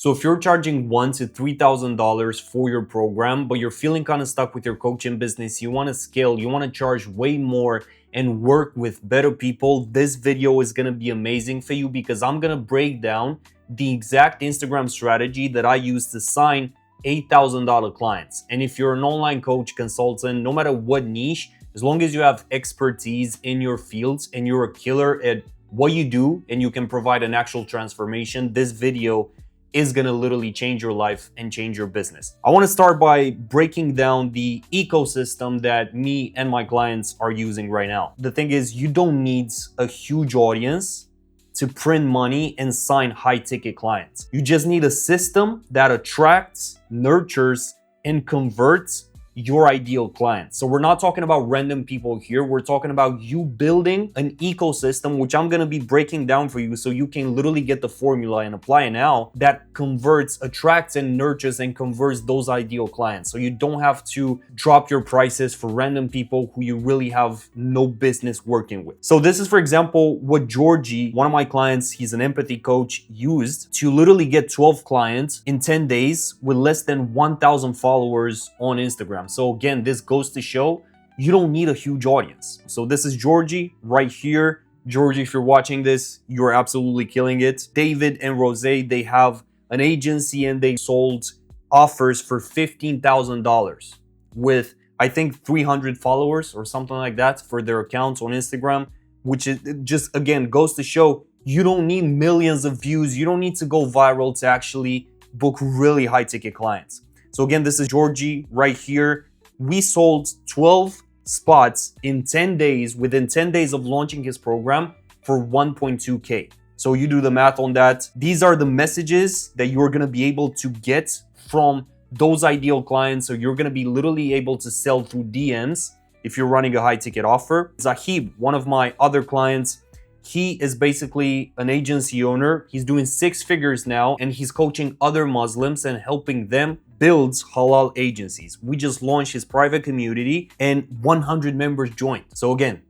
So if you're charging $1,000 to $3,000 for your program, but you're feeling kind of stuck with your coaching business, you want to scale, you want to charge way more and work with better people, this video is going to be amazing for you because I'm going to break down the exact Instagram strategy that I use to sign $8,000 clients. And if you're an online coach, consultant, no matter what niche, as long as you have expertise in your fields and you're a killer at what you do and you can provide an actual transformation, this video is gonna literally change your life and change your business. I wanna start by breaking down the ecosystem that me and my clients are using right now. The thing is, you don't need a huge audience to print money and sign high ticket clients. You just need a system that attracts, nurtures, and converts your ideal client. So we're not talking about random people here. We're talking about you building an ecosystem, which I'm going to be breaking down for you so you can literally get the formula and apply it now, that converts, attracts, and nurtures and converts those ideal clients. So you don't have to drop your prices for random people who you really have no business working with. So this is, for example, what Georgie, one of my clients, he's an empathy coach, used to literally get 12 clients in 10 days with less than 1,000 followers on Instagram. So again, this goes to show you don't need a huge audience. So this is Georgie right here. Georgie, if you're watching this, you're absolutely killing it. David and Rose, they have an agency and they sold offers for $15,000 with, I think, 300 followers or something like that for their accounts on Instagram, which is just, again, goes to show you don't need millions of views. You don't need to go viral to actually book really high ticket clients. So again, this is Georgie right here. We sold 12 spots in 10 days, within 10 days of launching his program for 1.2K. So you do the math on that. These are the messages that you're gonna be able to get from those ideal clients. So you're gonna be literally able to sell through DMs if you're running a high ticket offer. Zahib, one of my other clients, he is basically an agency owner. He's doing 6 figures now and he's coaching other Muslims and helping them build halal agencies. We just launched his private community and 100 members joined. So again,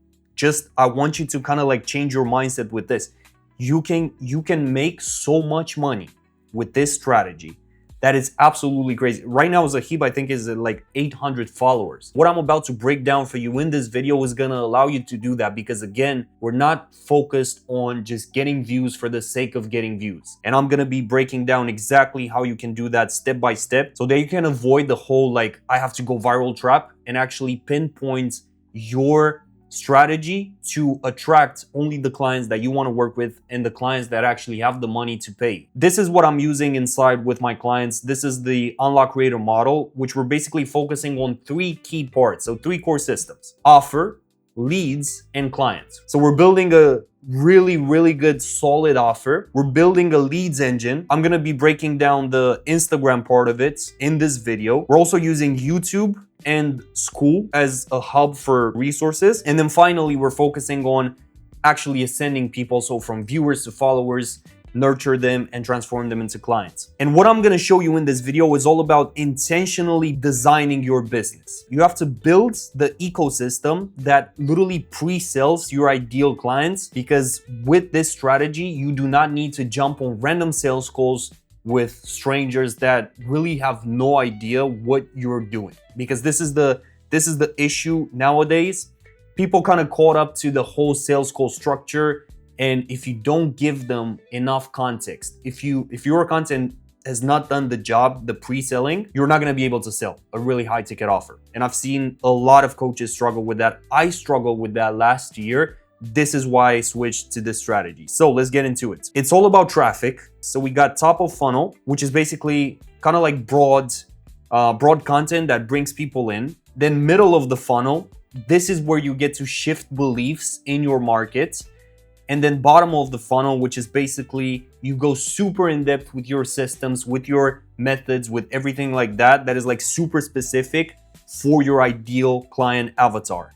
I want you to kind of like change your mindset with this. You can make so much money with this strategy. That is absolutely crazy. Right now, Zahib, I think, is at like 800 followers. What I'm about to break down for you in this video is gonna allow you to do that because, again, we're not focused on just getting views for the sake of getting views. And I'm gonna be breaking down exactly how you can do that step by step so that you can avoid the whole like, I have to go viral trap and actually pinpoint your strategy to attract only the clients that you want to work with and the clients that actually have the money to pay. This is what I'm using inside with my clients. This is the Unlock Creator model, which we're basically focusing on 3 key parts. So 3 core systems: offer, leads, and clients. So we're building a really good solid offer. We're building a leads engine. I'm gonna be breaking down the Instagram part of it in this video. We're also using YouTube and Skool as a hub for resources. And then finally, we're focusing on actually ascending people. So from viewers to followers, nurture them and transform them into clients. And what I'm gonna show you in this video is all about intentionally designing your business. You have to build the ecosystem that literally pre-sells your ideal clients, because with this strategy, you do not need to jump on random sales calls with strangers that really have no idea what you're doing. Because this is the issue nowadays. People kind of caught up to the whole sales call structure. And if you don't give them enough context, if your content has not done the job, the pre-selling, you're not going to be able to sell a really high ticket offer. And I've seen a lot of coaches struggle with that. I struggled with that last year. This is why I switched to this strategy. So let's get into it. It's all about traffic. So we got top of funnel, which is basically kind of like broad content that brings people in. Then middle of the funnel, this is where you get to shift beliefs in your market. And then bottom of the funnel, which is basically you go super in depth with your systems, with your methods, with everything like that. That is like super specific for your ideal client avatar.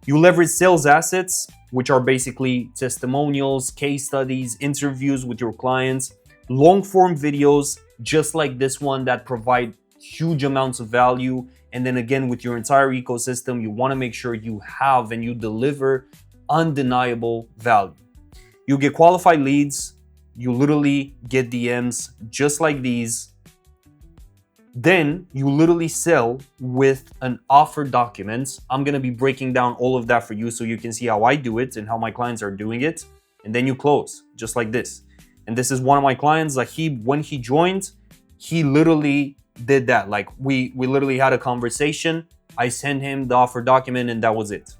You leverage sales assets, which are basically testimonials, case studies, interviews with your clients, long form videos, just like this one, that provide huge amounts of value. And then again, with your entire ecosystem, you want to make sure you have and you deliver undeniable value. You get qualified leads, You literally get DMs just like these. Then you literally sell with an offer document. I'm going to be breaking down all of that for you so you can see how I do it and how my clients are doing it. And then you close just like this. And this is one of my clients. Like when he joined, he literally did that. Like we literally had a conversation. I sent him the offer document and that was it.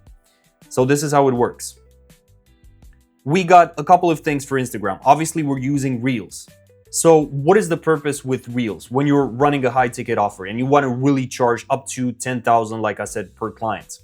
So this is how it works. We got a couple of things for Instagram. Obviously, we're using Reels. So what is the purpose with Reels when you're running a high ticket offer and you want to really charge up to 10,000, like I said, per client?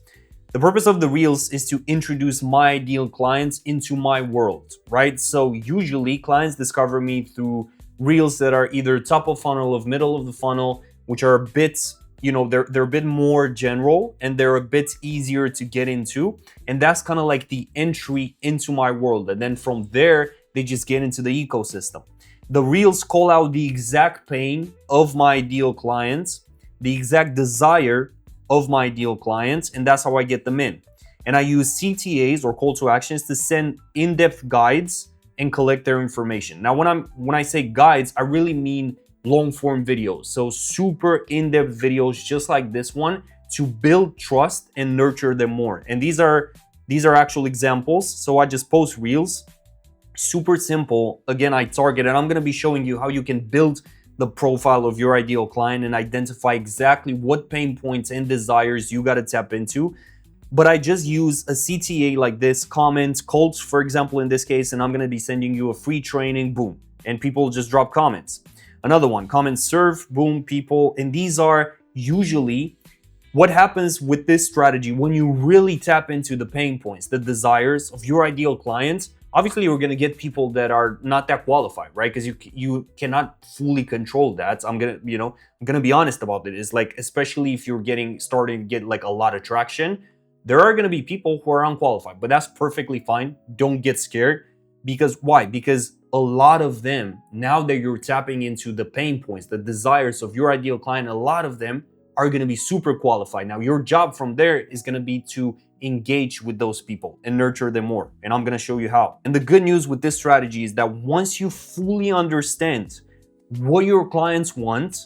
The purpose of the Reels is to introduce my ideal clients into my world, right? So usually clients discover me through Reels that are either top of funnel or middle of the funnel, which are a bit, they're a bit more general and they're a bit easier to get into. And that's kind of like the entry into my world. And then from there, they just get into the ecosystem. The Reels call out the exact pain of my ideal clients, the exact desire of my ideal clients, and that's how I get them in. And I use CTAs or call to actions to send in-depth guides and collect their information. Now, when I say guides, I really mean long-form videos. So super in-depth videos just like this one to build trust and nurture them more. And these are actual examples. So I just post Reels. Super simple. Again, I target, and I'm going to be showing you how you can build the profile of your ideal client and identify exactly what pain points and desires you got to tap into. But I just use a CTA like this, comments, calls, for example, in this case, and I'm going to be sending you a free training, boom, and people just drop comments. Another one, comments serve, boom, people. And these are usually what happens with this strategy when you really tap into the pain points, the desires of your ideal client. Obviously, you're going to get people that are not that qualified, right? Because you cannot fully control that. I'm going to be honest about it. It's like, especially if you're starting to get like a lot of traction, there are going to be people who are unqualified, but that's perfectly fine. Don't get scared. Because why? Because a lot of them, now that you're tapping into the pain points, the desires of your ideal client, a lot of them are going to be super qualified. Now, your job from there is going to be to engage with those people and nurture them more. And I'm going to show you how. And the good news with this strategy is that once you fully understand what your clients want,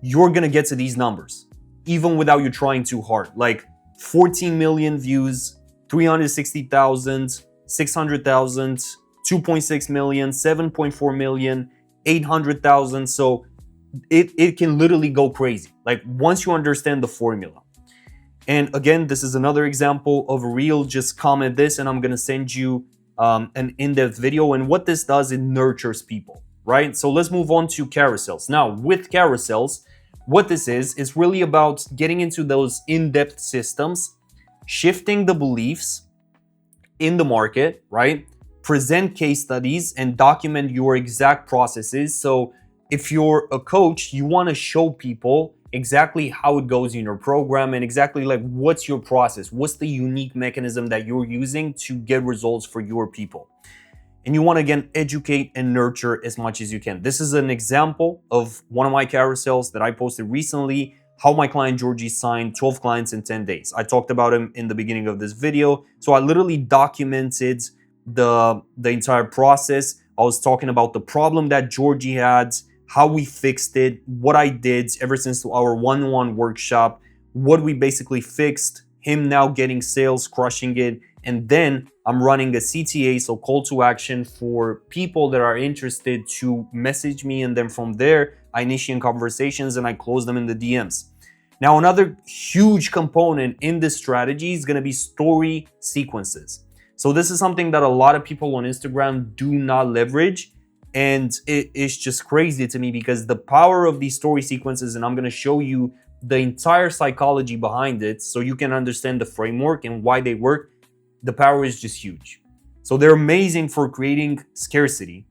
you're going to get to these numbers, even without you trying too hard. Like 14 million views, 360,000, 600,000, 2.6 million, 7.4 million, 800,000. So it can literally go crazy. Like once you understand the formula. And again, this is another example of a Reel. Just comment this and I'm going to send you an in-depth video. And what this does, it nurtures people, right? So let's move on to carousels. Now with carousels, what this is really about getting into those in-depth systems, shifting the beliefs in the market, right? Present case studies and document your exact processes. So if you're a coach, you want to show people exactly how it goes in your program and exactly like what's your process, what's the unique mechanism that you're using to get results for your people. And you want to, again, educate and nurture as much as you can. This is an example of one of my carousels that I posted recently, how my client Georgie signed 12 clients in 10 days. I talked about him in the beginning of this video. So I literally documented the entire process. I was talking about the problem that Georgie had, how we fixed it, what I did ever since our one-on-one workshop, what we basically fixed, him now getting sales, crushing it. And then I'm running a CTA, so call to action for people that are interested to message me. And then from there, I initiate conversations and I close them in the DMs. Now, another huge component in this strategy is going to be story sequences. So this is something that a lot of people on Instagram do not leverage. And it's just crazy to me because the power of these story sequences, and I'm going to show you the entire psychology behind it so you can understand the framework and why they work. The power is just huge. So they're amazing for creating scarcity,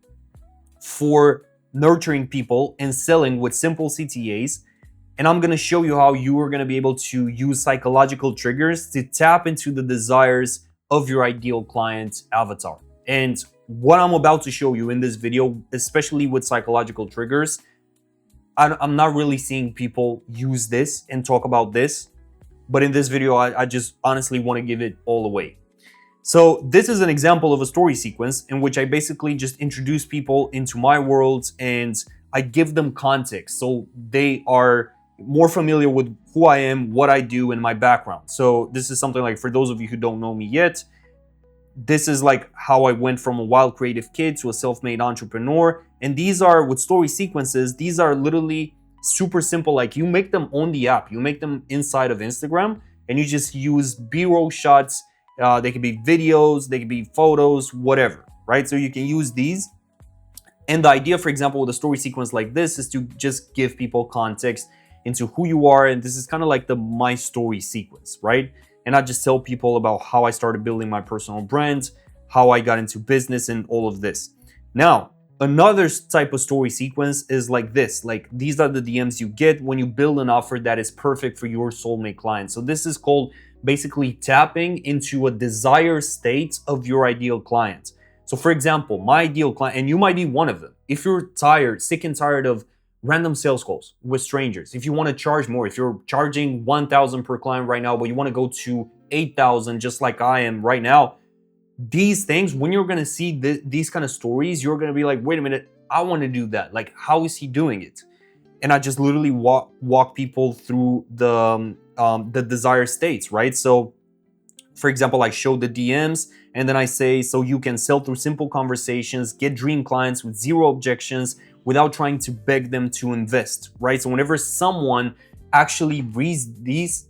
for nurturing people and selling with simple CTAs. And I'm going to show you how you are going to be able to use psychological triggers to tap into the desires of your ideal client avatar. And what I'm about to show you in this video, especially with psychological triggers, I'm not really seeing people use this and talk about this. But in this video, I just honestly want to give it all away. So this is an example of a story sequence in which I basically just introduce people into my world and I give them context so they are more familiar with who I am, what I do, and my background. So this is something like, for those of you who don't know me yet, this is like how I went from a wild creative kid to a self-made entrepreneur. And these are, with story sequences, these are literally super simple. Like, you make them on the app, you make them inside of Instagram, and you just use B-roll shots. They could be videos, they could be photos, whatever, right? So you can use these. And the idea, for example, with a story sequence like this is to just give people context into who you are. And this is kind of like the my story sequence, right? And I just tell people about how I started building my personal brand, how I got into business, and all of this. Now, another type of story sequence is like this. Like, these are the DMs you get when you build an offer that is perfect for your soulmate client. So this is called basically tapping into a desired state of your ideal client. So for example, my ideal client, and you might be one of them, if you're tired, sick and tired of random sales calls with strangers, if you want to charge more, if you're charging 1,000 per client right now, but you want to go to 8,000 just like I am right now, these things, when you're going to see these kind of stories, you're going to be like, wait a minute, I want to do that. Like, how is he doing it? And I just literally walk people through the desired states, right? So for example, I show the DMs and then I say, so you can sell through simple conversations, get dream clients with zero objections without trying to beg them to invest, right? So whenever someone actually reads these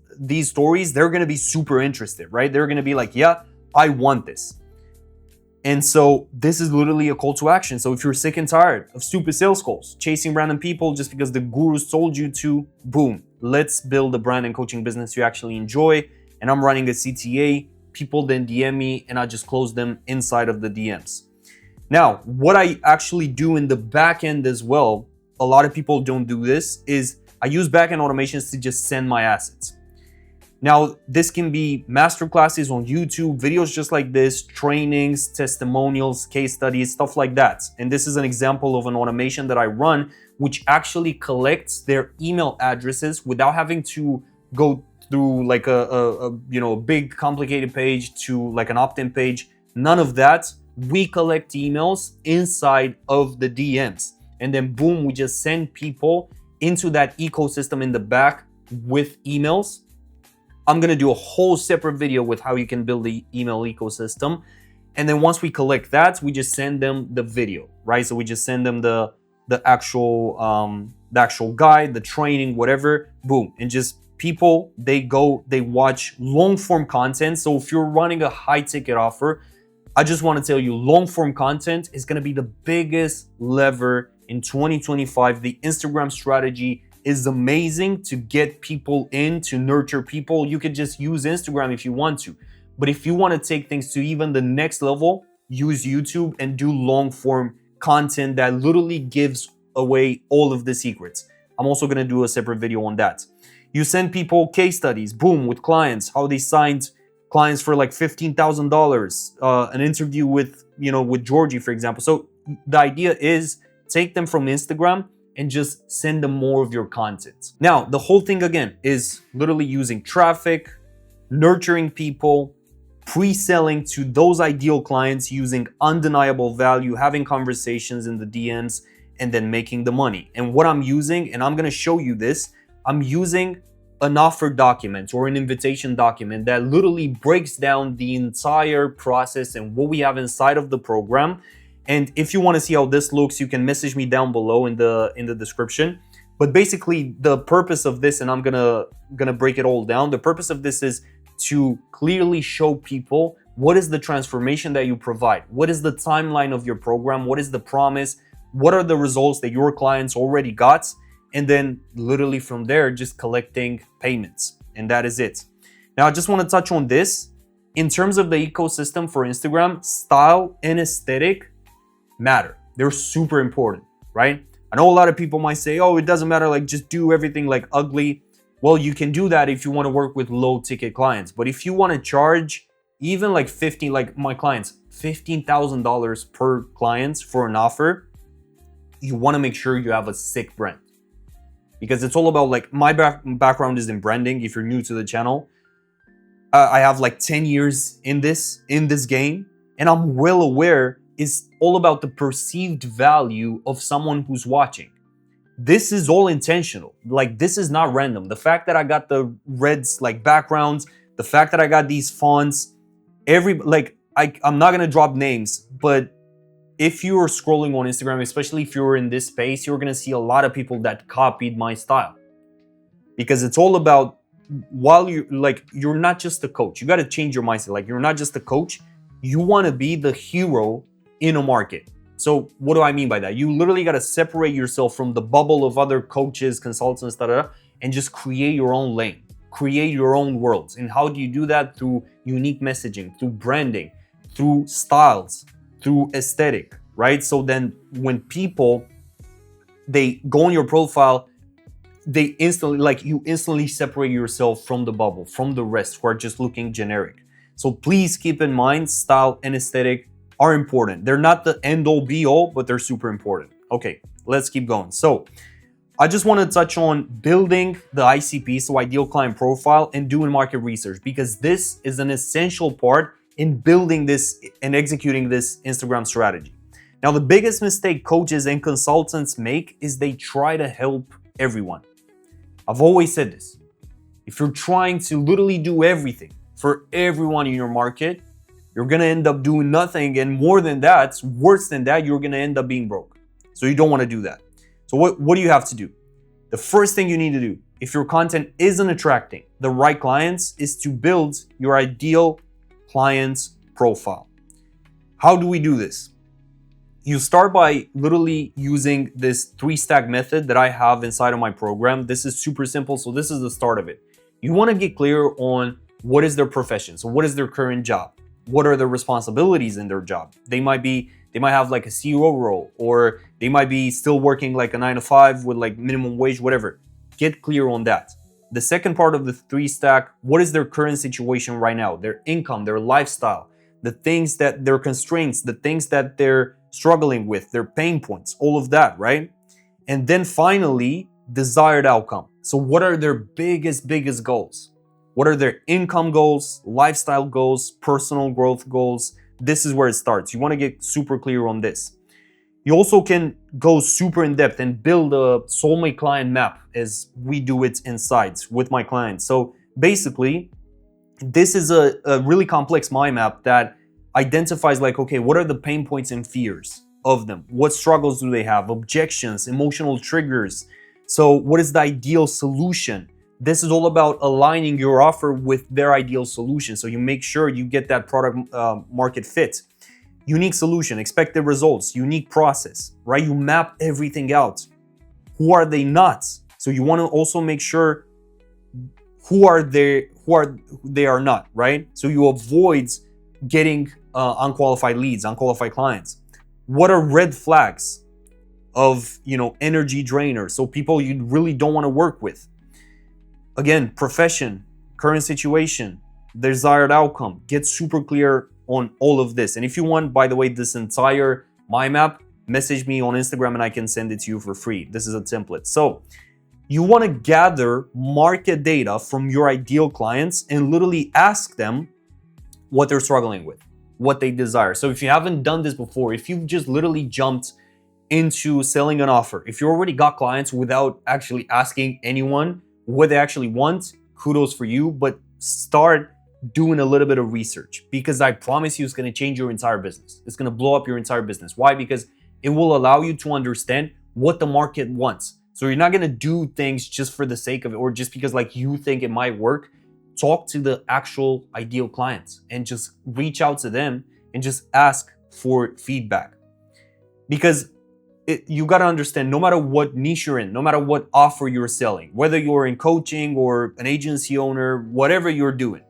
stories, they're going to be super interested, right? They're going to be like, yeah, I want this. And so this is literally a call to action. So if you're sick and tired of stupid sales calls, chasing random people just because the gurus told you to, boom, let's build a brand and coaching business you actually enjoy. And I'm running a CTA, people then DM me and I just close them inside of the DMs. Now, what I actually do in the back end as well, a lot of people don't do this, is I use backend automations to just send my assets. Now, this can be masterclasses on YouTube, videos just like this, trainings, testimonials, case studies, stuff like that. And this is an example of an automation that I run, which actually collects their email addresses without having to go through like a big complicated page to like an opt-in page. None of that. We collect emails inside of the DMs. And then boom, we just send people into that ecosystem in the back with emails. I'm going to do a whole separate video with how you can build the email ecosystem. And then once we collect that, we just send them the video, right? So we just send them the actual guide, the training, whatever, boom. And just people, they watch long form content. So if you're running a high ticket offer, I just want to tell you, long form content is going to be the biggest lever in 2025. The Instagram strategy is amazing to get people in, to nurture people. You could just use Instagram if you want to. But if you want to take things to even the next level, use YouTube and do long form content that literally gives away all of the secrets. I'm also going to do a separate video on that. You send people case studies, boom, with clients, how they signed clients for like $15,000, an interview with Georgie, for example. So the idea is take them from Instagram and just send them more of your content. Now, the whole thing again is literally using traffic, nurturing people, pre-selling to those ideal clients using undeniable value, having conversations in the DMs, and then making the money. And what I'm using, and I'm gonna show you this, I'm using an offer document or an invitation document that literally breaks down the entire process and what we have inside of the program. And if you want to see how this looks, you can message me down below in the description. But basically, the purpose of this, and I'm gonna break it all down. The purpose of this is to clearly show people what is the transformation that you provide, what is the timeline of your program, what is the promise, what are the results that your clients already got, and then literally from there, just collecting payments, and that is it. Now, I just want to touch on this in terms of the ecosystem for Instagram. Style and aesthetic matter. They're super important, right? I know a lot of people might say, oh, it doesn't matter, like just do everything like ugly. Well, you can do that if you want to work with low ticket clients. But if you want to charge even like like my clients, $15,000 per client for an offer, you want to make sure you have a sick brand. Because it's all about, like, my background is in branding, if you're new to the channel. I have like 10 years in this game, and I'm well aware it's all about the perceived value of someone who's watching. This is all intentional. Like, this is not random. The fact that I got the reds like backgrounds, the fact that I got these fonts, I'm not gonna drop names, but if you're scrolling on Instagram, especially if you're in this space, you're gonna see a lot of people that copied my style. Because it's all about, while you're not just a coach, you got to change your mindset. Like, you're not just a coach, you want to be the hero in a market. So what do I mean by that? You literally got to separate yourself from the bubble of other coaches, consultants, and just create your own lane, create your own worlds. And how do you do that? Through unique messaging, through branding, through styles, through aesthetic, right? So then when people, they go on your profile, you instantly separate yourself from the bubble, from the rest who are just looking generic. So please keep in mind, style and aesthetic are important. They're not the end all be all, but they're super important. Okay, let's keep going. So I just want to touch on building the ICP, so ideal client profile, and doing market research, because this is an essential part in building this and executing this Instagram strategy. Now, the biggest mistake coaches and consultants make is they try to help everyone. I've always said this. If you're trying to literally do everything for everyone in your market, you're going to end up doing nothing. And more than that, worse than that, you're going to end up being broke. So you don't want to do that. So what do you have to do? The first thing you need to do, if your content isn't attracting the right clients, is to build your ideal client's profile. How do we do this? You start by literally using this 3-stack method that I have inside of my program. This is super simple, so this is the start of it. You want to get clear on what is their profession. So what is their current job? What are their responsibilities in their job? They might have like a CEO role, or they might be still working like a 9-to-5 with like minimum wage, whatever. Get clear on that. The second part of the 3-stack, what is their current situation right now? Their income, their lifestyle, the things that their constraints, the things that they're struggling with, their pain points, all of that, right? And then finally, desired outcome. So what are their biggest goals? What are their income goals, lifestyle goals, personal growth goals? This is where it starts. You want to get super clear on this. You also can go super in depth and build a soulmate client map, as we do it inside with my clients. So basically, this is a really complex mind map that identifies like, okay, what are the pain points and fears of them? What struggles do they have? Objections, emotional triggers. So what is the ideal solution? This is all about aligning your offer with their ideal solution. So you make sure you get that product market fit. Unique solution, expected results, unique process, right? You map everything out. Who are they not? So you want to also make sure who they are not, right? So you avoid getting unqualified leads, unqualified clients. What are red flags of, energy drainers? So people you really don't want to work with. Again, profession, current situation, desired outcome. Get super clear on all of this. And if you want, by the way, this entire mind map, message me on Instagram and I can send it to you for free. This is a template. So you want to gather market data from your ideal clients and literally ask them what they're struggling with, what they desire. So if you haven't done this before, if you've just literally jumped into selling an offer, if you already got clients without actually asking anyone what they actually want, kudos for you, but start doing a little bit of research, because I promise you it's going to change your entire business. It's going to blow up your entire business. Why? Because it will allow you to understand what the market wants. So you're not going to do things just for the sake of it, or just because like you think it might work. Talk to the actual ideal clients and just reach out to them and just ask for feedback. Because you got to understand, no matter what niche you're in, no matter what offer you're selling, whether you're in coaching or an agency owner, whatever you're doing,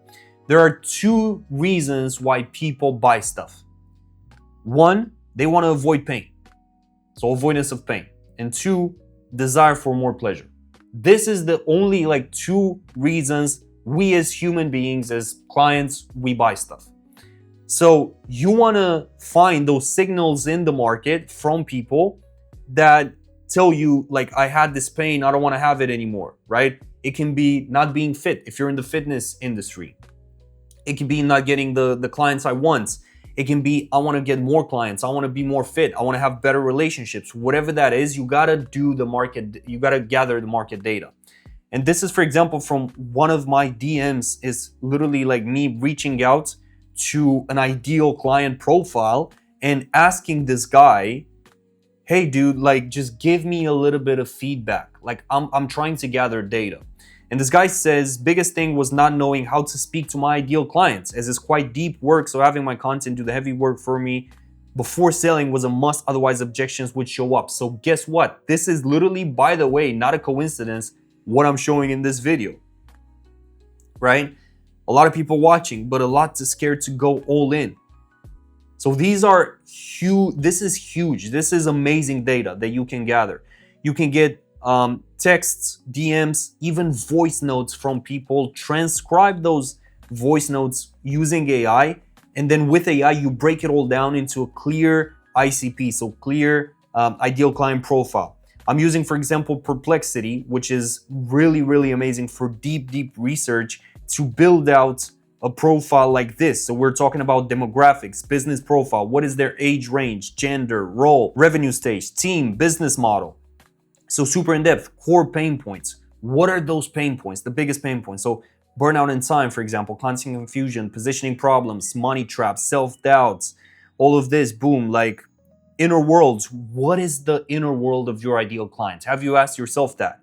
there are 2 reasons why people buy stuff. 1, they want to avoid pain. So avoidance of pain. And 2, desire for more pleasure. This is the only 2 reasons we as human beings, as clients, we buy stuff. So you want to find those signals in the market from people that tell you like, I had this pain, I don't want to have it anymore, right? It can be not being fit if you're in the fitness industry. It can be not getting the clients I want. It can be I want to get more clients. I want to be more fit. I want to have better relationships. Whatever that is, you got to do the market. You got to gather the market data. And this is, for example, from one of my DMs is literally like me reaching out to an ideal client profile and asking this guy, hey dude, like just give me a little bit of feedback. Like I'm trying to gather data. And this guy says, biggest thing was not knowing how to speak to my ideal clients, as it's quite deep work, so having my content do the heavy work for me before selling was a must, otherwise objections would show up. So guess what? This is literally, by the way, not a coincidence, what I'm showing in this video, right? A lot of people watching, but a lot too scared to go all in. So these are huge. This is huge. This is amazing data that you can gather. You can get texts, DMs, even voice notes from people, transcribe those voice notes using AI. And then with AI, you break it all down into a clear ICP, so clear ideal client profile. I'm using, for example, Perplexity, which is really, really amazing for deep research to build out a profile like this. So we're talking about demographics, business profile, what is their age range, gender, role, revenue stage, team, business model. So super in depth, core pain points. What are those pain points, the biggest pain points? So burnout in time, for example, constant confusion, positioning problems, money traps, self-doubts, all of this, boom, like inner worlds. What is the inner world of your ideal client? Have you asked yourself that?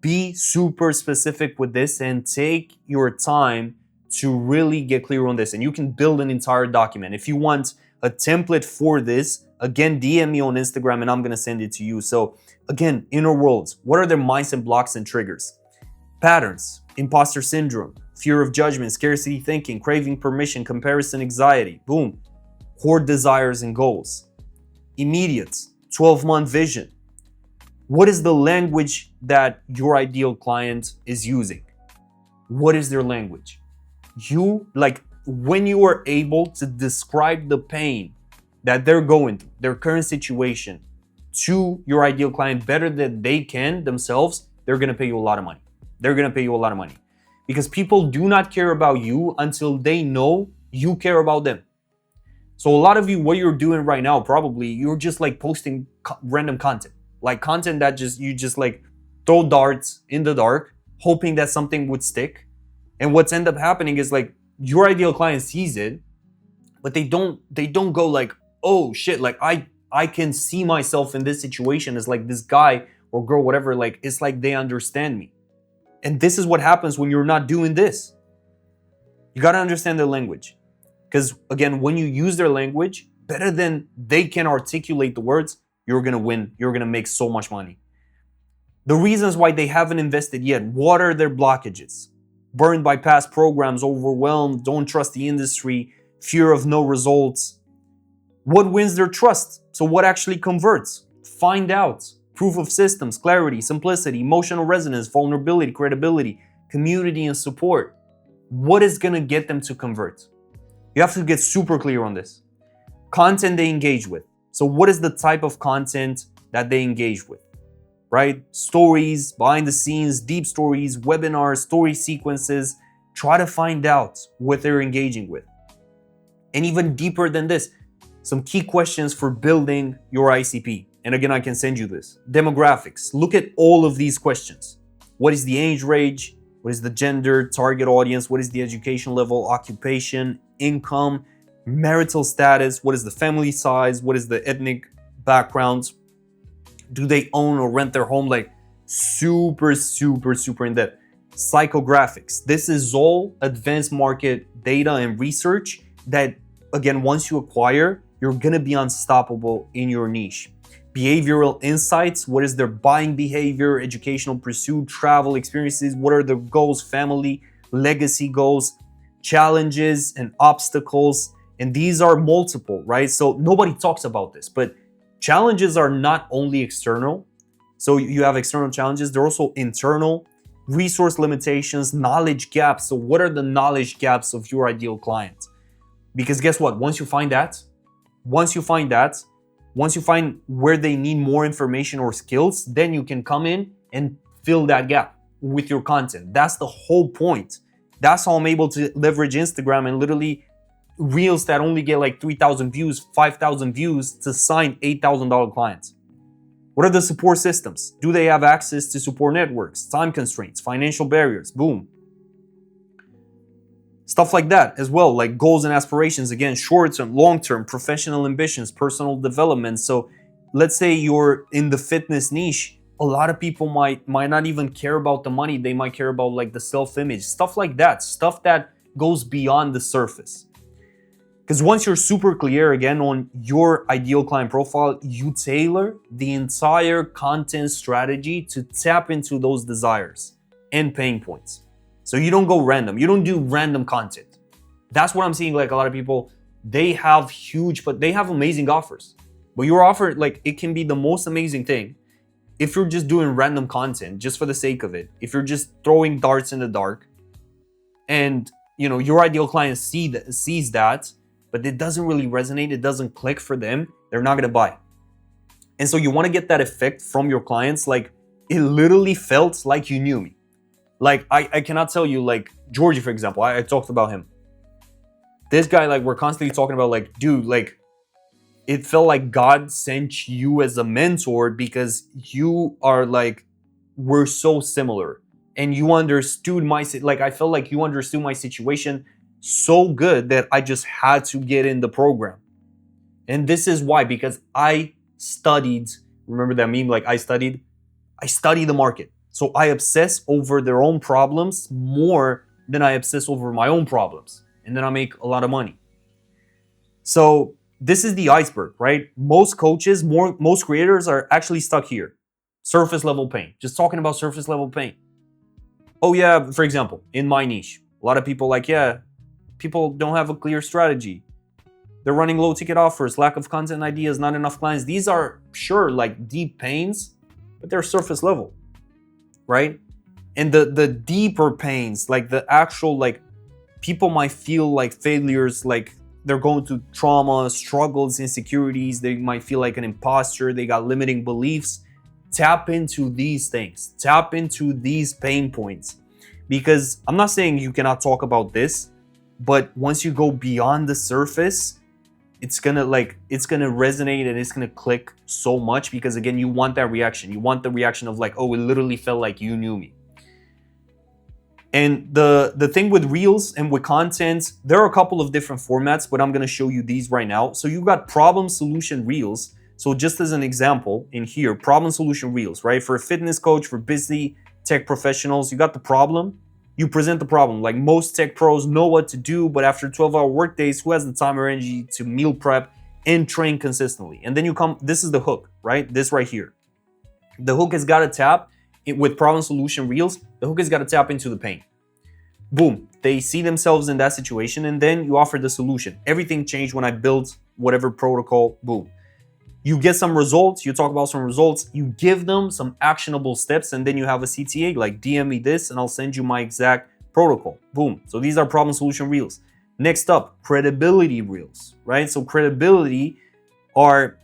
Be super specific with this and take your time to really get clear on this. And you can build an entire document. If you want a template for this, again, DM me on Instagram and I'm gonna send it to you. So again, inner worlds. What are their mindset blocks and triggers? Patterns, imposter syndrome, fear of judgment, scarcity thinking, craving permission, comparison anxiety, boom. Core desires and goals. Immediate, 12-month vision. What is the language that your ideal client is using? What is their language? You, like, when you are able to describe the pain that they're going through, their current situation, to your ideal client better than they can themselves, they're gonna pay you a lot of money. They're gonna pay you a lot of money. Because people do not care about you until they know you care about them. So a lot of you, what you're doing right now, probably, you're just like posting random content. Like content that you just like throw darts in the dark, hoping that something would stick. And what's end up happening is like your ideal client sees it, but they don't go like, oh shit, like I can see myself in this situation as like this guy or girl, whatever, like it's like they understand me. And this is what happens when you're not doing this. You got to understand their language. Because again, when you use their language better than they can articulate the words, you're going to win. You're going to make so much money. The reasons why they haven't invested yet, what are their blockages? Burned by past programs, overwhelmed, don't trust the industry, fear of no results. What wins their trust? So what actually converts? Find out. Proof of systems, clarity, simplicity, emotional resonance, vulnerability, credibility, community, and support. What is going to get them to convert? You have to get super clear on this. Content they engage with. So what is the type of content that they engage with, right? Stories, behind the scenes, deep stories, webinars, story sequences. Try to find out what they're engaging with. And even deeper than this, some key questions for building your ICP. And again, I can send you this. Demographics. Look at all of these questions. What is the age range? What is the gender, target audience? What is the education level, occupation, income, marital status? What is the family size? What is the ethnic background? Do they own or rent their home? Like super in depth. Psychographics. This is all advanced market data and research that, again, once you acquire, you're gonna be unstoppable in your niche. Behavioral insights. What is their buying behavior, educational pursuit, travel experiences? What are their goals, family, legacy goals, challenges and obstacles? And these are multiple, right? So nobody talks about this, but challenges are not only external. So you have external challenges, they're also internal. Resource limitations, knowledge gaps. So what are the knowledge gaps of your ideal client? Because guess what? Once you find where they need more information or skills, then you can come in and fill that gap with your content. That's the whole point. That's how I'm able to leverage Instagram and literally reels that only get like 3,000 views, 5,000 views to sign $8,000 clients. What are the support systems? Do they have access to support networks, time constraints, financial barriers? Boom. Stuff like that as well, like goals and aspirations, again, short-term, long-term, professional ambitions, personal development. So let's say you're in the fitness niche, a lot of people might not even care about the money. They might care about like the self-image, stuff like that, stuff that goes beyond the surface. Because once you're super clear again on your ideal client profile, you tailor the entire content strategy to tap into those desires and pain points. So you don't go random. You don't do random content. That's what I'm seeing. Like a lot of people, they have amazing offers. But your offer, like it can be the most amazing thing if you're just doing random content just for the sake of it. If you're just throwing darts in the dark and your ideal client sees that, but it doesn't really resonate, it doesn't click for them, they're not gonna buy. And so you want to get that effect from your clients, like it literally felt like you knew me. Like I cannot tell you, like Georgie, for example, I talked about him. This guy, like we're constantly talking about, like, dude, like it felt like God sent you as a mentor because you are like, we're so similar. And you understood I felt like you understood my situation so good that I just had to get in the program. And this is why, because I studied, remember that meme, like I studied the market. So I obsess over their own problems more than I obsess over my own problems. And then I make a lot of money. So this is the iceberg, right? Most coaches, most creators are actually stuck here. Surface level pain, just talking about surface level pain. Oh yeah, for example, in my niche, a lot of people people don't have a clear strategy. They're running low ticket offers, lack of content ideas, not enough clients. These are sure like deep pains, but they're surface level, right? And the deeper pains, like the actual, like people might feel like failures, like they're going through trauma, struggles, insecurities. They might feel like an imposter. They got limiting beliefs. Tap into these things. Tap into these pain points. Because I'm not saying you cannot talk about this, but once you go beyond the surface, it's gonna resonate and it's gonna click so much, because again, you want that reaction. You want the reaction of like, oh, it literally felt like you knew me. And the thing with reels and with content, there are a couple of different formats, but I'm gonna show you these right now. So you got problem solution reels. So just as an example in here, problem solution reels, right? For a fitness coach, for busy tech professionals, you got the problem. You present the problem. Like most tech pros know what to do, but after 12-hour workdays, who has the time or energy to meal prep and train consistently? And then this is the hook, right? This right here. The hook has got to tap with problem solution reels. The hook has got to tap into the pain. Boom. They see themselves in that situation, and then you offer the solution. Everything changed when I built whatever protocol. Boom. You get some results, you talk about some results, you give them some actionable steps, and then you have a CTA, like DM me this and I'll send you my exact protocol. Boom. So these are problem solution reels. Next up, credibility reels, right? So credibility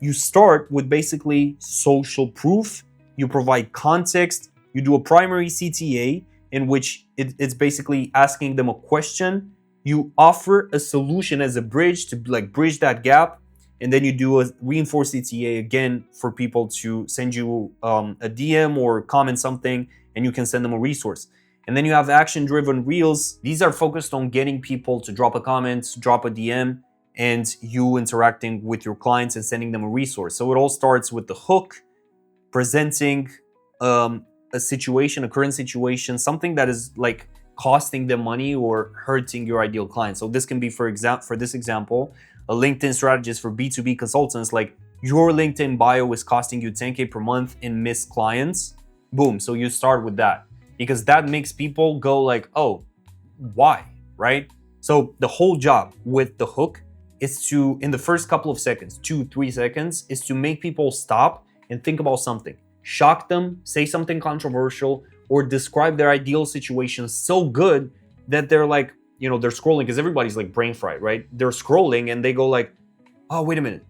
you start with basically social proof, you provide context, you do a primary CTA in which it's basically asking them a question, you offer a solution as a bridge to like bridge that gap. And then you do a reinforced CTA again for people to send you a DM or comment something, and you can send them a resource. And then you have action-driven reels. These are focused on getting people to drop a comment, drop a DM, and you interacting with your clients and sending them a resource. So it all starts with the hook, presenting a current situation, something that is like costing them money or hurting your ideal client. So this can be, for this example, a LinkedIn strategist for B2B consultants, like your LinkedIn bio is costing you 10K per month in missed clients. Boom. So you start with that because that makes people go like, oh, why? Right? So the whole job with the hook is to, in the first couple of seconds, 2-3 seconds, is to make people stop and think about something. Shock them, say something controversial, or describe their ideal situation so good that they're like, they're scrolling, because everybody's like brain fried, right? They're scrolling and they go like, oh, wait a minute.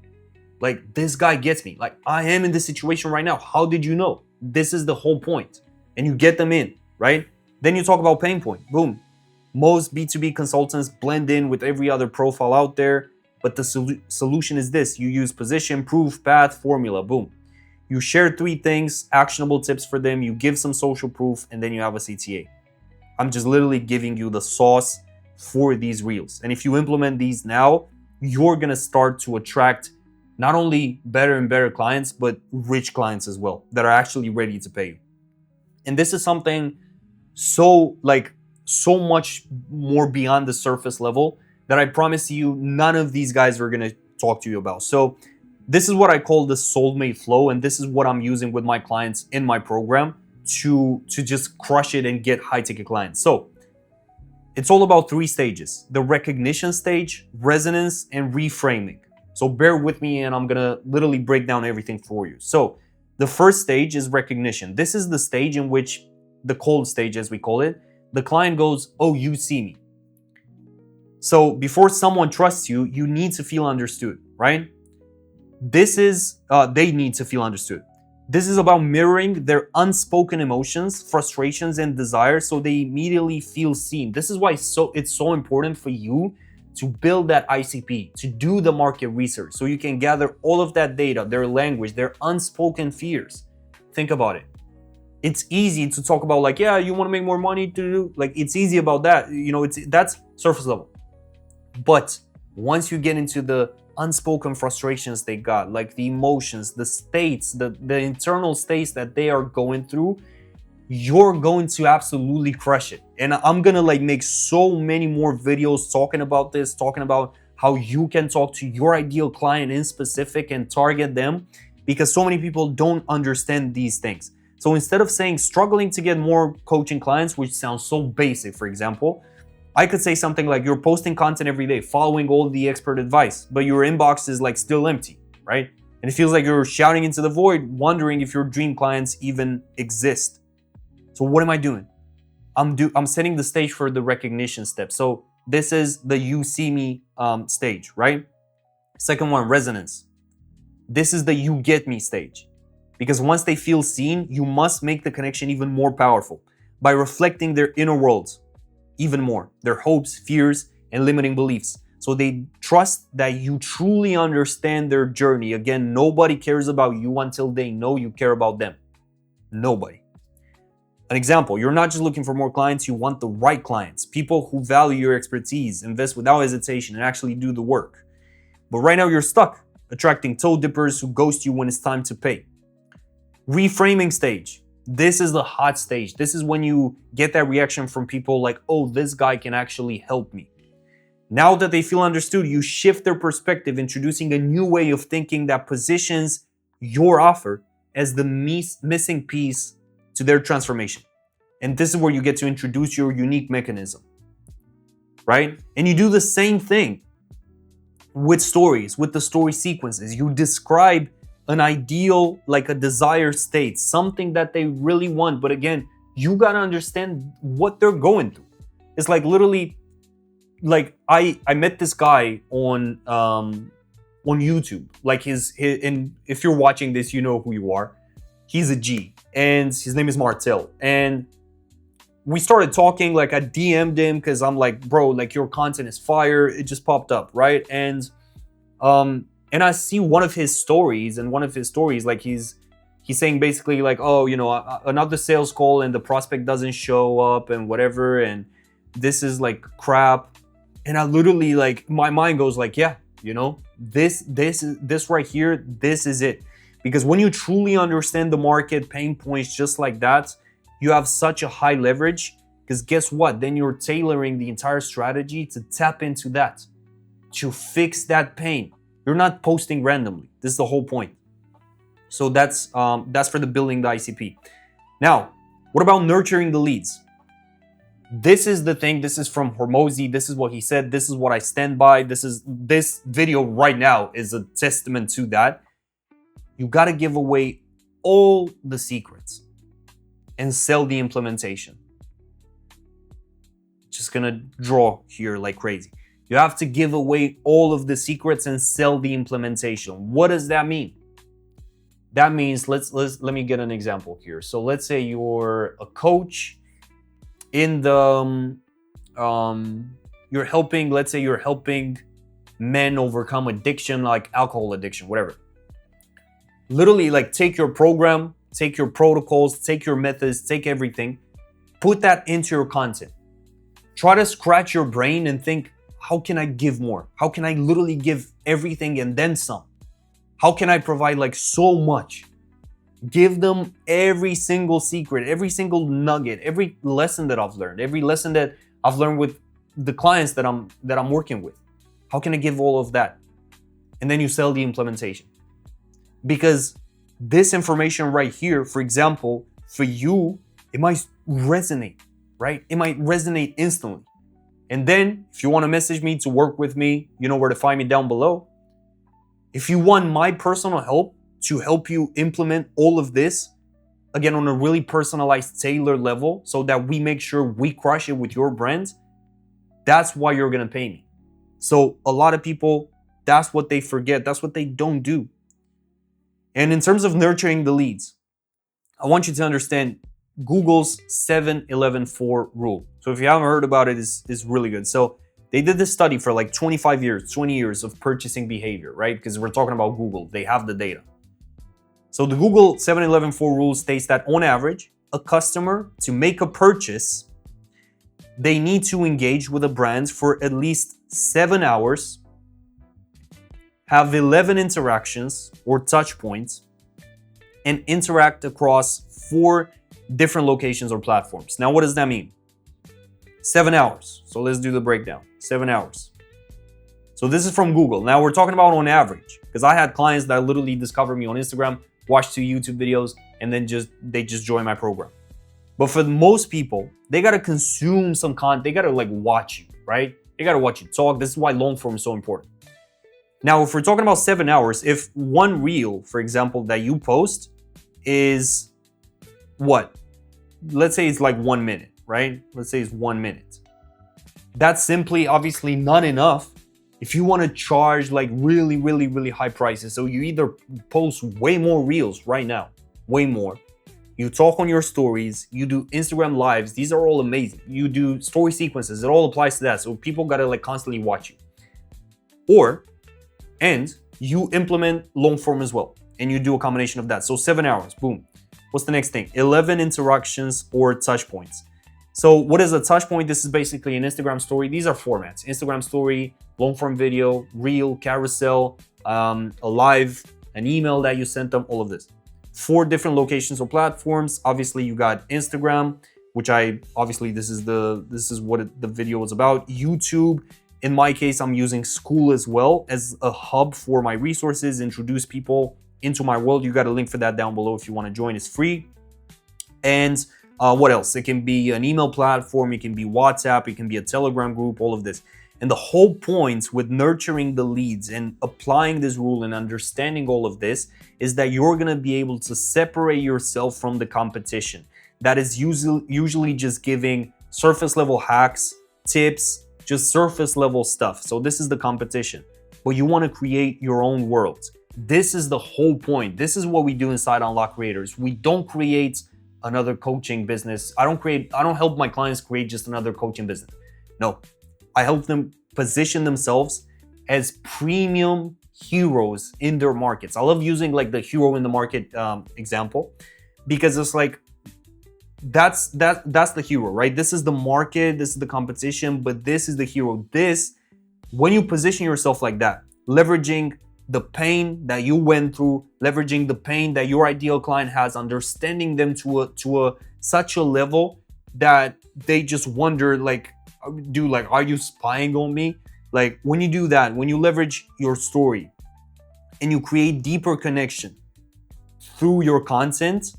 Like this guy gets me. Like I am in this situation right now. How did you know? This is the whole point. And you get them in, right? Then you talk about pain point. Boom. Most B2B consultants blend in with every other profile out there, but the solution is this. You use position, proof, path, formula, boom. You share 3 things, actionable tips for them, you give some social proof, and then you have a CTA. I'm just literally giving you the sauce for these reels. And if you implement these now, you're gonna start to attract not only better and better clients, but rich clients as well that are actually ready to pay you. And this is something so much more beyond the surface level that I promise you none of these guys are gonna talk to you about. So this is what I call the soulmate flow, and this is what I'm using with my clients in my program to just crush it and get high ticket clients. So it's all about 3 stages: the recognition stage, resonance, and reframing. So bear with me and I'm gonna literally break down everything for you. So the first stage is recognition. This is the stage in which, the cold stage as we call it, the client goes, oh, you see me. So before someone trusts you, you need to feel understood, right? They need to feel understood. This is about mirroring their unspoken emotions, frustrations, and desires so they immediately feel seen. This is why it's so important for you to build that ICP, to do the market research so you can gather all of that data, their language, their unspoken fears. Think about it. It's easy to talk about like, yeah, you want to make more money to do, like, it's easy about that. You know, that's surface level. But once you get into the unspoken frustrations they got, like the emotions, the states, the internal states that they are going through, you're going to absolutely crush it. And I'm gonna make so many more videos talking about this, talking about how you can talk to your ideal client in specific and target them, because so many people don't understand these things. So instead of saying struggling to get more coaching clients, which sounds so basic, for example, I could say something like you're posting content every day, following all the expert advice, but your inbox is still empty, right? And it feels like you're shouting into the void, wondering if your dream clients even exist. So what am I doing? I'm setting the stage for the recognition step. So this is the you see me stage, right? Second one, resonance. This is the you get me stage. Because once they feel seen, you must make the connection even more powerful by reflecting their inner worlds even more, their hopes, fears, and limiting beliefs. So they trust that you truly understand their journey. Again, nobody cares about you until they know you care about them. Nobody. An example, you're not just looking for more clients, you want the right clients, people who value your expertise, invest without hesitation, and actually do the work. But right now you're stuck, attracting toe dippers who ghost you when it's time to pay. Reframing stage. This is the hot stage. This is when you get that reaction from people like, oh, this guy can actually help me. Now that they feel understood, you shift their perspective, introducing a new way of thinking that positions your offer as the missing piece to their transformation. And this is where you get to introduce your unique mechanism, right? And you do the same thing with stories, with the story sequences. You describe an ideal, a desired state, something that they really want. But again, you gotta understand what they're going through. It's literally, I met this guy on YouTube. And if you're watching this, you know who you are. He's a G, and his name is Martel. And we started talking. I DM'd him because I'm like, bro, your content is fire. It just popped up, right? And I see one of his stories, he's saying basically oh, another sales call and the prospect doesn't show up and whatever, and this is crap. And I literally my mind goes yeah, this right here, this is it. Because when you truly understand the market pain points just like that, you have such a high leverage, because guess what? Then you're tailoring the entire strategy to tap into that, to fix that pain. You're not posting randomly. This is the whole point. So that's for the building the ICP. Now, what about nurturing the leads? This is the thing. This is from Hormozi. This is what he said. This is what I stand by. This video right now is a testament to that. You got to give away all the secrets and sell the implementation. Just gonna draw here like crazy. You have to give away all of the secrets and sell the implementation. What does that mean? That means, let me get an example here. So let's say you're a coach in the you're helping, let's say you're helping men overcome addiction, like alcohol addiction, whatever. Literally, like, take your program, take your protocols, take your methods, take everything, put that into your content. Try to scratch your brain and think, how can I give more? How can I literally give everything and then some? How can I provide like so much? Give them every single secret, every single nugget, every lesson that I've learned, every lesson that I've learned with the clients that I'm working with. How can I give all of that? And then you sell the implementation. Because this information right here, for example, for you, it might resonate, right? It might resonate instantly. And then if you want to message me to work with me, you know where to find me down below. If you want my personal help to help you implement all of this, again, on a really personalized, tailored level, so that we make sure we crush it with your brand, that's why you're going to pay me. So a lot of people, that's what they forget. That's what they don't do. And in terms of nurturing the leads, I want you to understand Google's 7-11-4 rule. So if you haven't heard about it, it's really good. So they did this study for like 25 years, 20 years of purchasing behavior, right? Because we're talking about Google. They have the data. So the Google 7-11-4 rule states that on average, a customer, to make a purchase, they need to engage with a brand for at least 7 hours, have 11 interactions or touch points, and interact across 4 different locations or platforms. Now, what does that mean? 7 hours. So let's do the breakdown. 7 hours. So this is from Google. Now we're talking about on average, because I had clients that literally discovered me on Instagram, watched 2 YouTube videos, and then they just joined my program. But for most people, they gotta consume some content. They gotta like watch you, right? They gotta watch you talk. This is why long form is so important. Now, if we're talking about 7 hours, if one reel, for example, that you post is what? Let's say it's like 1 minute, right? Let's say it's 1 minute. That's simply obviously not enough if you want to charge like really, really, really high prices. So you either post way more reels right now, way more. You talk on your stories, you do Instagram lives. These are all amazing. You do story sequences. It all applies to that. So people got to like constantly watch you. And you implement long form as well. And you do a combination of that. So 7 hours, boom. What's the next thing? 11 interactions or touch points. So what is a touch point? This is basically an Instagram story. These are formats: Instagram story, long form video, reel, carousel, a live, an email that you sent them, all of this. 4 different locations or platforms. Obviously you got Instagram, which this is what the video was about. YouTube. In my case, I'm using Skool as well as a hub for my resources, introduce people into my world. You got a link for that down below if you want to join. It's free. And what else? It can be an email platform, it can be WhatsApp, it can be a Telegram group, all of this. And the whole point with nurturing the leads and applying this rule and understanding all of this is that you're going to be able to separate yourself from the competition. That is usually just giving surface level hacks, tips, just surface level stuff. So this is the competition, but you want to create your own world. This is the whole point. This is what we do inside Unlock Creators. We don't create another coaching business. I don't help my clients create just another coaching business. No, I help them position themselves as premium heroes in their markets. I love using like the hero in the market example, because it's like, that's the hero, right? This is the market, this is the competition, but this is the hero. When you position yourself like that, leveraging the pain that you went through, leveraging the pain that your ideal client has, understanding them to such a level that they just wonder, like, dude, like, are you spying on me? Like, when you do that, when you leverage your story and you create deeper connection through your content,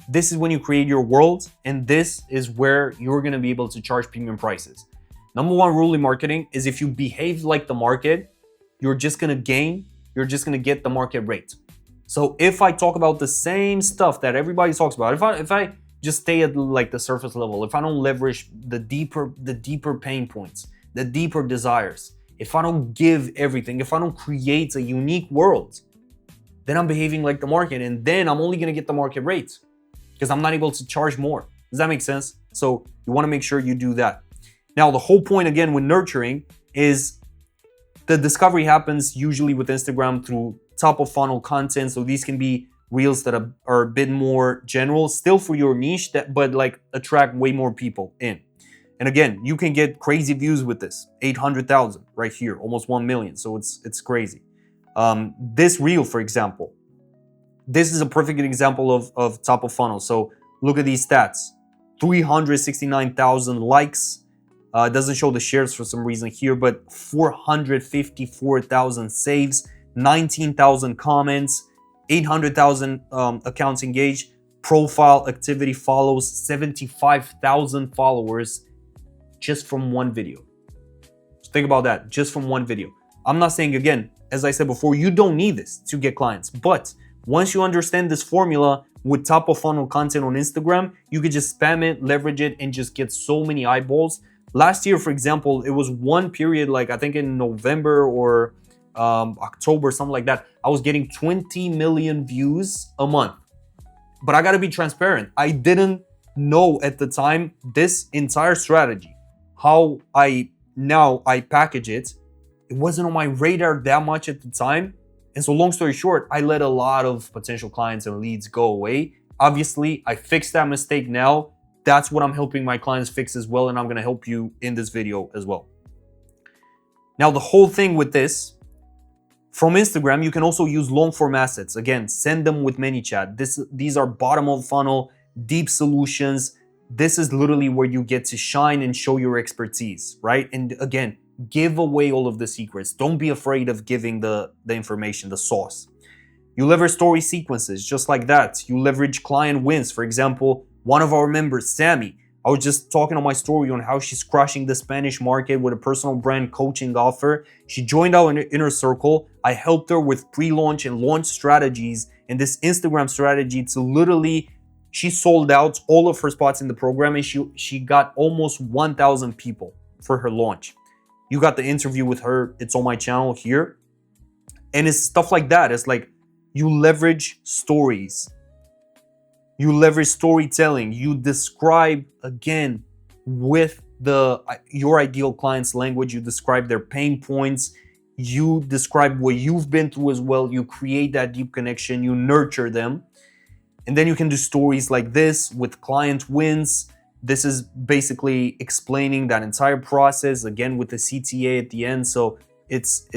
this is when you create your world, and this is where you're gonna be able to charge premium prices. Number 1 rule in marketing is if you behave like the market, you're just gonna get the market rate. So if I talk about the same stuff that everybody talks about, if I just stay at like the surface level, if I don't leverage the deeper pain points, the deeper desires, if I don't give everything, if I don't create a unique world, then I'm behaving like the market, and then I'm only gonna get the market rates because I'm not able to charge more. Does that make sense? So you want to make sure you do that. Now, the whole point again with nurturing is the discovery happens usually with Instagram through top of funnel content. So these can be reels that are a bit more general, still for your niche, but like attract way more people in. And again, you can get crazy views with this. 800,000 right here, almost 1 million. So it's crazy. This reel, for example, this is a perfect example of top of funnel. So look at these stats. 369,000 likes. It doesn't show the shares for some reason here, but 454,000 saves, 19,000 comments, 800,000 accounts engaged, profile activity follows, 75,000 followers just from one video. So think about that, just from one video. I'm not saying, again, as I said before, you don't need this to get clients, but once you understand this formula with top of funnel content on Instagram, you could just spam it, leverage it, and just get so many eyeballs. Last year, for example, it was one period, like I think in November or October, something like that, I was getting 20 million views a month. But I gotta be transparent. I didn't know at the time this entire strategy, how I package it. It wasn't on my radar that much at the time. And so long story short, I let a lot of potential clients and leads go away. Obviously, I fixed that mistake now. That's what I'm helping my clients fix as well. And I'm gonna help you in this video as well. Now, the whole thing with this, from Instagram, you can also use long form assets. Again, send them with ManyChat. These are bottom of funnel, deep solutions. This is literally where you get to shine and show your expertise, right? And again, give away all of the secrets. Don't be afraid of giving the information, the sauce. You leverage story sequences just like that. You leverage client wins. For example, one of our members, Sammy, I was just talking on my story on how she's crushing the Spanish market with a personal brand coaching offer. She joined our inner circle. I helped her with pre-launch and launch strategies and this Instagram strategy to literally, she sold out all of her spots in the program and she got almost 1,000 people for her launch. You got the interview with her. It's on my channel here. And it's stuff like that. It's like you leverage stories. You leverage storytelling. You describe, again, with your ideal client's language. You describe their pain points. You describe what you've been through as well. You create that deep connection. You nurture them. And then you can do stories like this with client wins. This is basically explaining that entire process, again, with the CTA at the end. So it's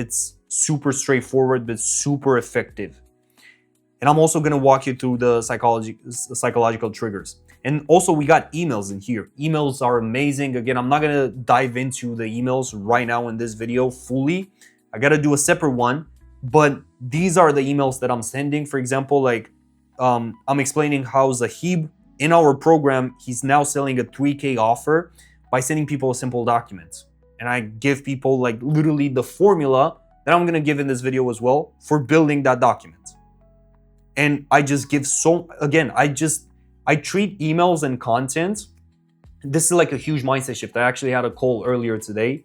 super straightforward, but super effective. And I'm also going to walk you through the psychological triggers. And also we got emails in here. Emails are amazing. Again, I'm not going to dive into the emails right now in this video fully. I got to do a separate one, but these are the emails that I'm sending. For example, like I'm explaining how Zahib in our program, he's now selling a 3K offer by sending people a simple document. And I give people like literally the formula that I'm going to give in this video as well for building that document. And I just give I treat emails and content. This is like a huge mindset shift. I actually had a call earlier today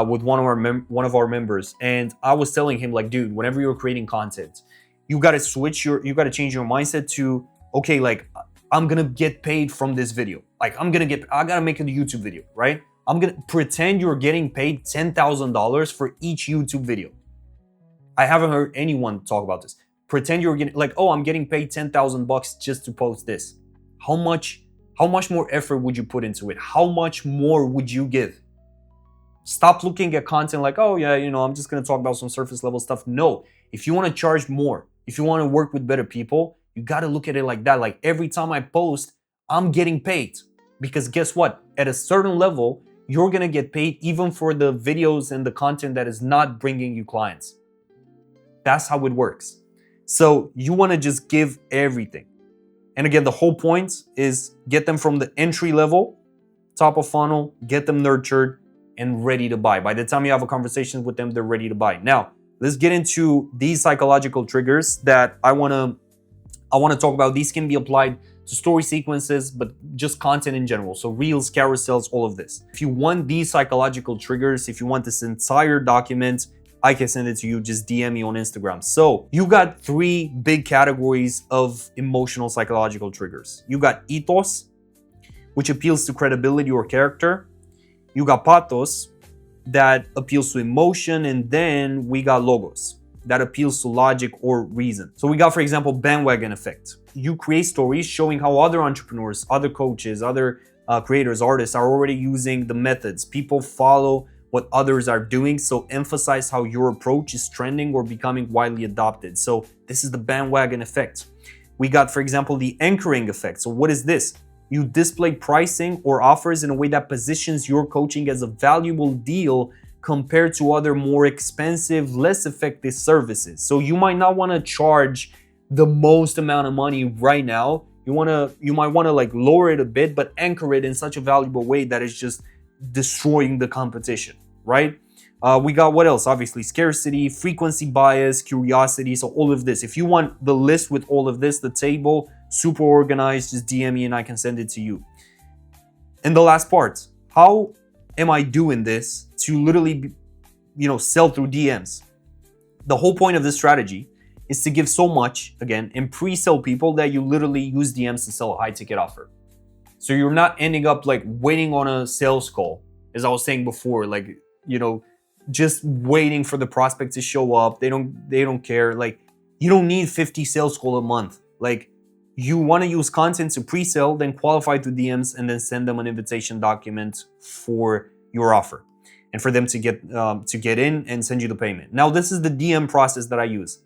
with one of our members, and I was telling him like, dude, whenever you're creating content, you got to change your mindset to, okay, like I'm going to get paid from this video. Like I got to make a YouTube video, right? I'm going to pretend you're getting paid $10,000 for each YouTube video. I haven't heard anyone talk about this. Pretend you're getting like, oh, I'm getting paid $10,000 just to post this. How much more effort would you put into it? How much more would you give? Stop looking at content like, oh yeah, I'm just going to talk about some surface level stuff. No, if you want to charge more, if you want to work with better people, you got to look at it like that. Like every time I post, I'm getting paid, because guess what? At a certain level, you're going to get paid even for the videos and the content that is not bringing you clients. That's how it works. So you want to just give everything. And again, the whole point is get them from the entry level, top of funnel, get them nurtured and ready to buy. By the time you have a conversation with them, they're ready to buy. Now, let's get into these psychological triggers that I want to talk about. These can be applied to story sequences, but just content in general. So reels, carousels, all of this. If you want these psychological triggers, if you want this entire document, I can send it to you. Just DM me on Instagram. So you got 3 big categories of emotional psychological triggers. You got ethos, which appeals to credibility or character. You got pathos that appeals to emotion, and then we got logos that appeals to logic or reason. So we got, for example, bandwagon effect. You create stories showing how other entrepreneurs, other coaches, other creators, artists are already using the methods. People follow what others are doing, so emphasize how your approach is trending or becoming widely adopted. So this is the bandwagon effect. We got, for example, the anchoring effect. So what is this? You display pricing or offers in a way that positions your coaching as a valuable deal compared to other more expensive, less effective services. So you might not want to charge the most amount of money right now. You might want to like lower it a bit, but anchor it in such a valuable way that it's just destroying the competition, right? We got what else? Obviously, scarcity, frequency bias, curiosity. So all of this. If you want the list with all of this, the table, super organized, just DM me and I can send it to you. And the last part, how am I doing this to literally, sell through DMs? The whole point of this strategy is to give so much, again, and pre-sell people that you literally use DMs to sell a high ticket offer. So you're not ending up like waiting on a sales call, as I was saying before, like, just waiting for the prospect to show up. They don't care. Like, you don't need 50 sales call a month. Like, you want to use content to pre-sell, then qualify to DMs, and then send them an invitation document for your offer, and for them to get in and send you the payment. Now, this is the DM process that I use.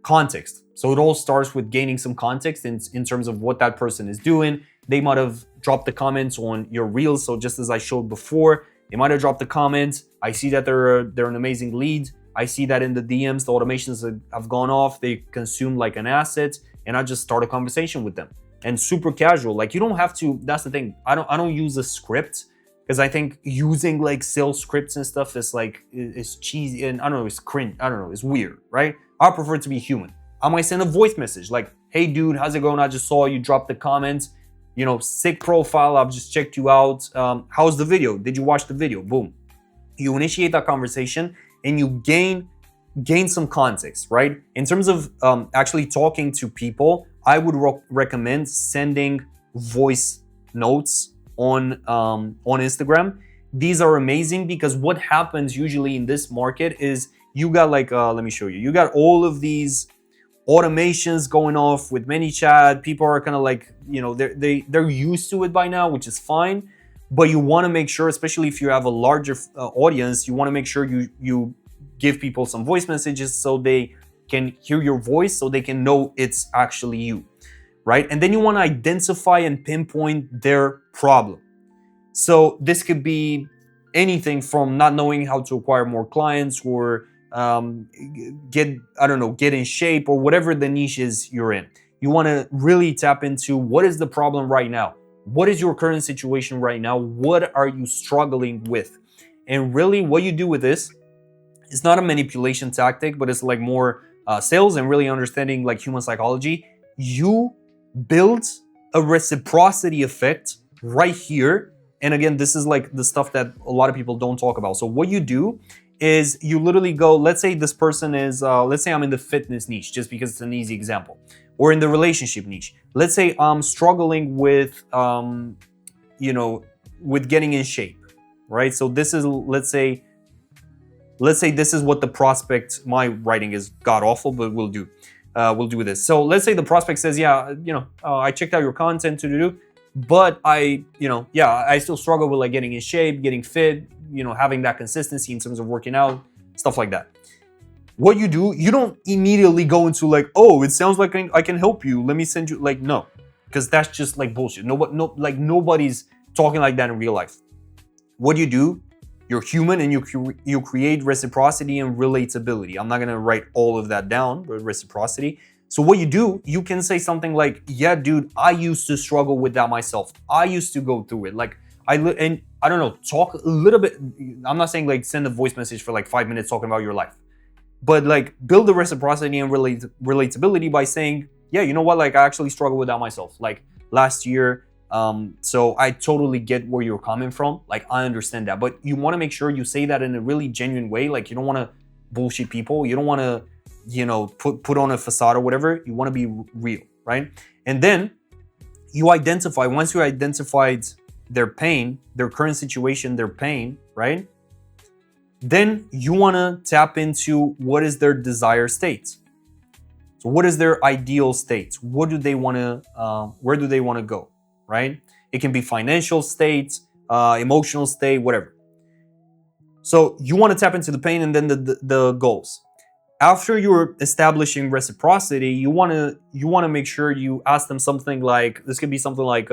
Context. So it all starts with gaining some context in terms of what that person is doing. They might have dropped the comments on your reels. So just as I showed before, they might have dropped the comments. I see that they're an amazing lead. I see that in the DMs, the automations have gone off. They consume like an asset, and I just start a conversation with them. And super casual. Like, you don't have to. That's the thing. I don't use a script, because I think using like sales scripts and stuff is like it's cheesy, and I don't know, it's cringe. I don't know, it's weird, right? I prefer to be human. I might send a voice message like, "Hey dude, how's it going? I just saw you drop the comments. Sick profile. I've just checked you out. How's the video? Did you watch the video?" Boom. You initiate that conversation and you gain some context, right? In terms of actually talking to people, I would recommend sending voice notes on Instagram. These are amazing because what happens usually in this market is you got like, let me show you. You got all of these automations going off with ManyChat. People are kind of like, they're used to it by now, which is fine. But you want to make sure, especially if you have a larger audience, you want to make sure you give people some voice messages so they can hear your voice, so they can know it's actually you, right? And then you want to identify and pinpoint their problem. So this could be anything from not knowing how to acquire more clients, or get in shape, or whatever the niche is you're in. You want to really tap into what is the problem right now? What is your current situation right now? What are you struggling with? And really what you do with this is not a manipulation tactic, but it's like more sales and really understanding like human psychology. You build a reciprocity effect right here. And again, this is like the stuff that a lot of people don't talk about. So what you do is you literally go, let's say this person is, let's say I'm in the fitness niche, just because it's an easy example, or in the relationship niche. Let's say I'm struggling with, with getting in shape, right? So this is, let's say this is what the prospect, my writing is god awful, but we'll do this. So let's say the prospect says, yeah, I checked out your content, but I still struggle with like getting in shape, getting fit, having that consistency in terms of working out, stuff like that. What you do, you don't immediately go into like, oh, it sounds like I can help you, let me send you, like, no, because that's just like bullshit. Nobody's talking like that in real life. What you do, you're human, and you create reciprocity and relatability. I'm not gonna write all of that down, but reciprocity. So what you do, you can say something like, yeah, dude, I used to struggle with that myself. I used to go through it. Like, talk a little bit. I'm not saying like send a voice message for like 5 minutes talking about your life, but like build the reciprocity and relatability by saying, yeah, you know what? Like, I actually struggle with that myself. Like last year, so I totally get where you're coming from. Like, I understand that, but you want to make sure you say that in a really genuine way. Like, you don't want to bullshit people. You don't want to, put on a facade or whatever. You want to be real, right? And then you identify, once you identified their pain, their current situation, their pain, right? Then you want to tap into what is their desired state. So what is their ideal state? What do they want to, where do they want to go, right? It can be financial state, emotional state, whatever. So you want to tap into the pain and then the goals. After you're establishing reciprocity, you want to make sure you ask them something like, this could be something like,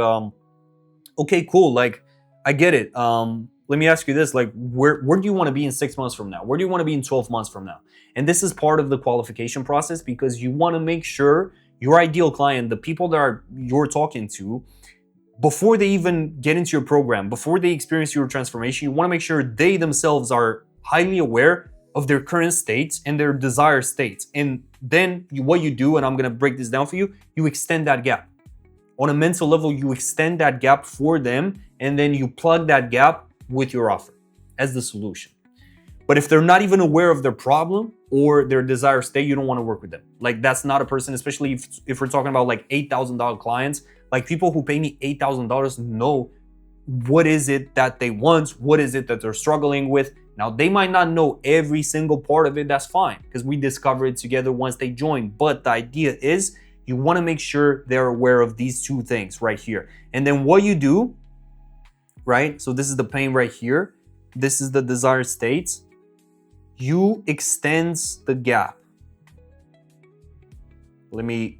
okay, cool, like I get it. Let me ask you this, like where do you want to be in 6 months from now? Where do you want to be in 12 months from now? And this is part of the qualification process, because you want to make sure your ideal client, the people that you're talking to, before they even get into your program, before they experience your transformation, you want to make sure they themselves are highly aware of their current states and their desired states. And then what you do, and I'm going to break this down for you, you extend that gap. On a mental level, you extend that gap for them, and then you plug that gap with your offer as the solution. But if they're not even aware of their problem or their desired state, you don't want to work with them. Like that's not a person, especially if we're talking about like $8,000 clients. Like people who pay me $8,000 know what is it that they want, what is it that they're struggling with. Now they might not know every single part of it, that's fine, because we discover it together once they join. But the idea is you want to make sure they're aware of these two things right here. And then what you do, right? So this is the pain right here. This is the desired state. You extend the gap. Let me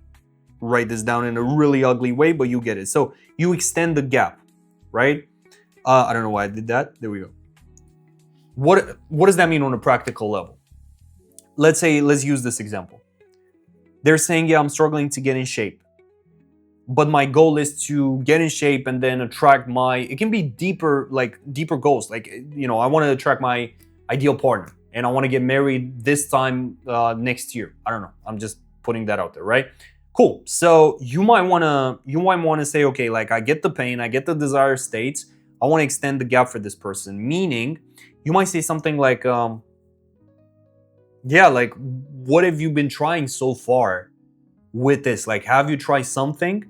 write this down in a really ugly way, but you get it. So you extend the gap, right? I don't know why I did that. There we go. What does that mean on a practical level? Let's use this example. They're saying, yeah, I'm struggling to get in shape, but my goal is to get in shape and then attract it can be deeper goals. Like, I want to attract my ideal partner and I want to get married this time next year. I don't know. I'm just putting that out there, right? Cool. So you might want to say, okay, like I get the pain, I get the desired states. I want to extend the gap for this person. Meaning you might say something like, yeah, like what have you been trying so far with this? Like, have you tried something?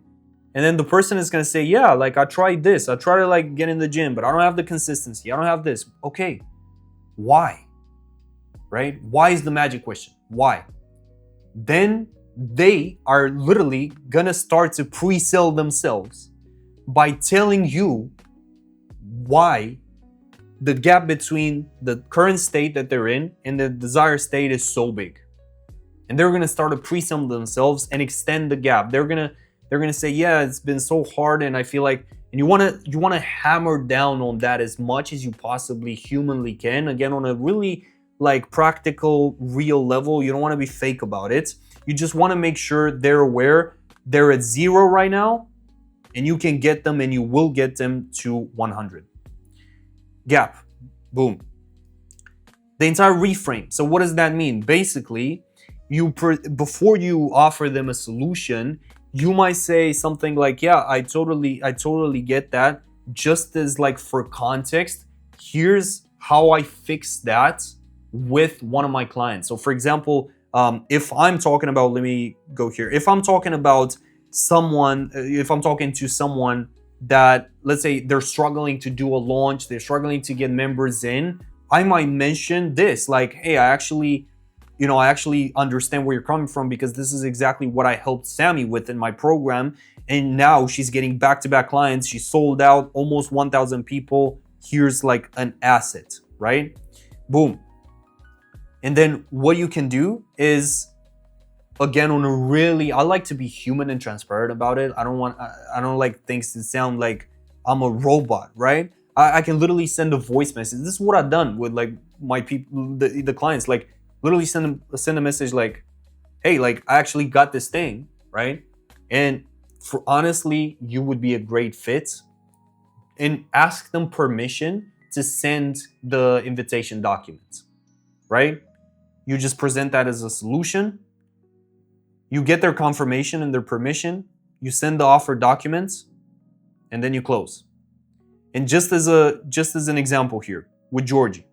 And then the person is going to say, yeah, like I tried this. I try to like get in the gym, but I don't have the consistency. I don't have this. Okay. Why? Right? Why is the magic question? Why? Then they are literally going to start to pre-sell themselves by telling you why the gap between the current state that they're in and the desired state is so big. And they're going to start to pre-sell themselves and extend the gap. They're going to say, yeah, it's been so hard and I feel like, and you want to hammer down on that as much as you possibly humanly can. Again, on a really like practical, real level. You don't want to be fake about it. You just want to make sure they're aware they're at 0 right now and you can get them and you will get them to 100. Gap. Boom. The entire reframe. So what does that mean? Basically, before you offer them a solution, you might say something like, yeah, I totally get that. Just as like for context, here's how I fix that with one of my clients. So for example, if I'm talking about, let me go here. If I'm talking about someone, if I'm talking to someone that, let's say they're struggling to do a launch, they're struggling to get members in, I might mention this, like, hey, I actually understand where you're coming from because this is exactly what I helped Sammy with in my program. And now she's getting back-to-back clients. She sold out almost 1,000 people. Here's like an asset, right? Boom. And then what you can do is, again, I like to be human and transparent about it. I don't like things to sound like I'm a robot, right? I can literally send a voice message. This is what I've done with like my people, the clients, like literally send a message like, hey, like I actually got this thing, right? And for honestly, you would be a great fit, and ask them permission to send the invitation documents, right? You just present that as a solution. You get their confirmation and their permission. You send the offer documents, and then you close. And just as an example here with Georgie,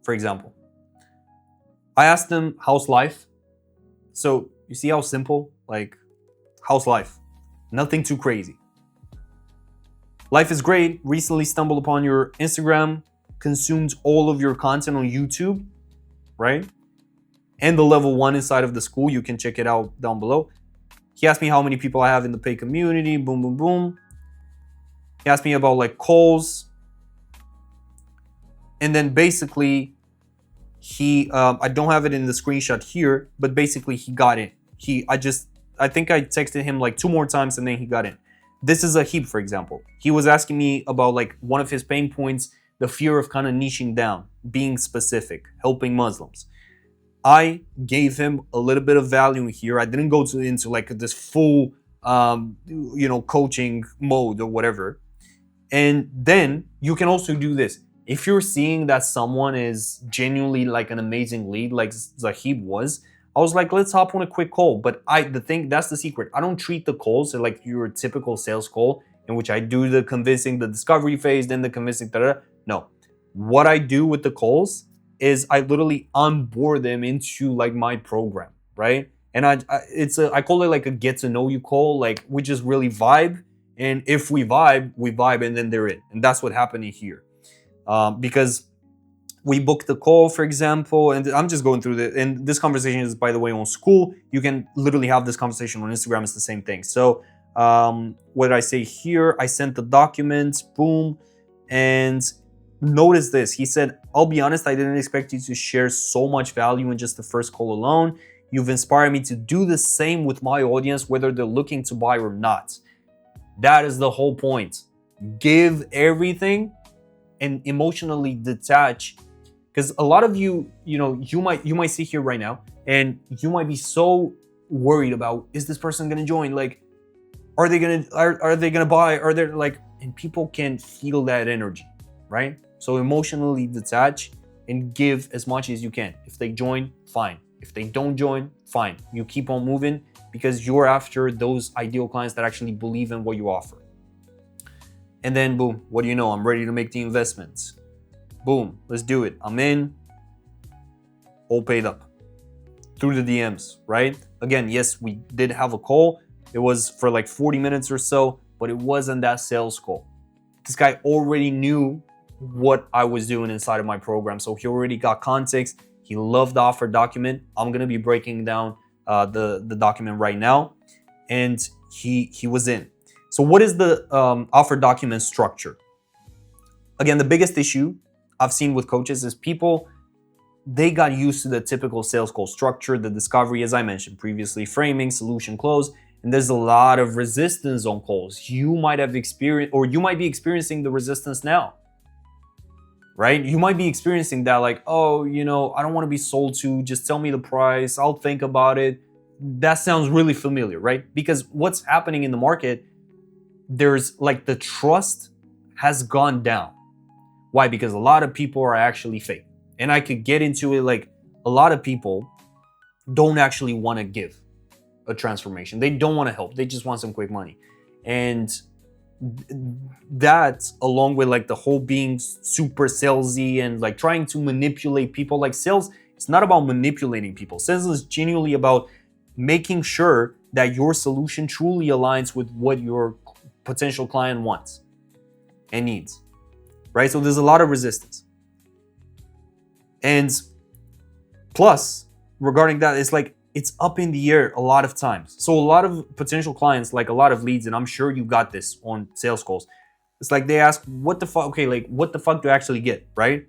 for example, I asked them how's life. So you see how simple, like how's life? Nothing too crazy. Life is great. Recently stumbled upon your Instagram, consumed all of your content on YouTube, right? And the level 1 inside of the school. You can check it out down below. He asked me how many people I have in the paid community. Boom, boom, boom. He asked me about like calls. And then basically, I don't have it in the screenshot here, but basically he got in. I think I texted him like 2 more times and then he got in. This is Ahib, for example. He was asking me about like one of his pain points, the fear of kind of niching down, being specific, helping Muslims. I gave him a little bit of value here. I didn't go into like this full, coaching mode or whatever. And then you can also do this. If you're seeing that someone is genuinely like an amazing lead, like Zahib was, I was like, let's hop on a quick call. But that's the secret. I don't treat the calls like your typical sales call in which I do the convincing, the discovery phase, then the convincing, No. What I do with the calls is I literally onboard them into like my program, right? And I call it like a get to know you call. Like we just really vibe. And if we vibe, and then they're in. And that's what happened here. Because we booked the call, for example, and I'm just going through and this conversation is, by the way, on Skool. You can literally have this conversation on Instagram. It's the same thing. So what did I say here? I sent the documents, boom. And notice this. He said, I'll be honest, I didn't expect you to share so much value in just the first call alone. You've inspired me to do the same with my audience, whether they're looking to buy or not. That is the whole point. Give everything and emotionally detach. Because a lot of you might sit here right now and you might be so worried about, is this person gonna join? Like, are they gonna buy? Are they like, and people can feel that energy, right? So emotionally detach and give as much as you can. If they join, fine. If they don't join, fine. You keep on moving because you're after those ideal clients that actually believe in what you offer. And then boom, what do you know? I'm ready to make the investments. Boom, let's do it. I'm in, all paid up through the DMs, right? Again, yes, we did have a call. It was for like 40 minutes or so, but it wasn't that sales call. This guy already knew what I was doing inside of my program. So he already got context. He loved the offer document. I'm going to be breaking down the document right now. And he was in. So what is the offer document structure? Again, the biggest issue I've seen with coaches is people, they got used to the typical sales call structure, the discovery, as I mentioned previously, framing, solution, close. And there's a lot of resistance on calls. You might have experienced, or you might be experiencing the resistance now, right? You might be experiencing that like, oh, I don't want to be sold to, just tell me the price, I'll think about it. That sounds really familiar, right? Because what's happening in the market, there's like the trust has gone down. Why? Because a lot of people are actually fake. And I could get into it, like a lot of people don't actually want to give a transformation. They don't want to help. They just want some quick money. And that, along with like the whole being super salesy and like trying to manipulate people, like sales, it's not about manipulating people. Sales is genuinely about making sure that your solution truly aligns with what your potential client wants and needs, right? So there's a lot of resistance. And plus, regarding that, it's like, it's up in the air a lot of times. So a lot of potential clients, like a lot of leads, and I'm sure you got this on sales calls. It's like they ask, what the fuck? Okay, like what the fuck do I actually get, right?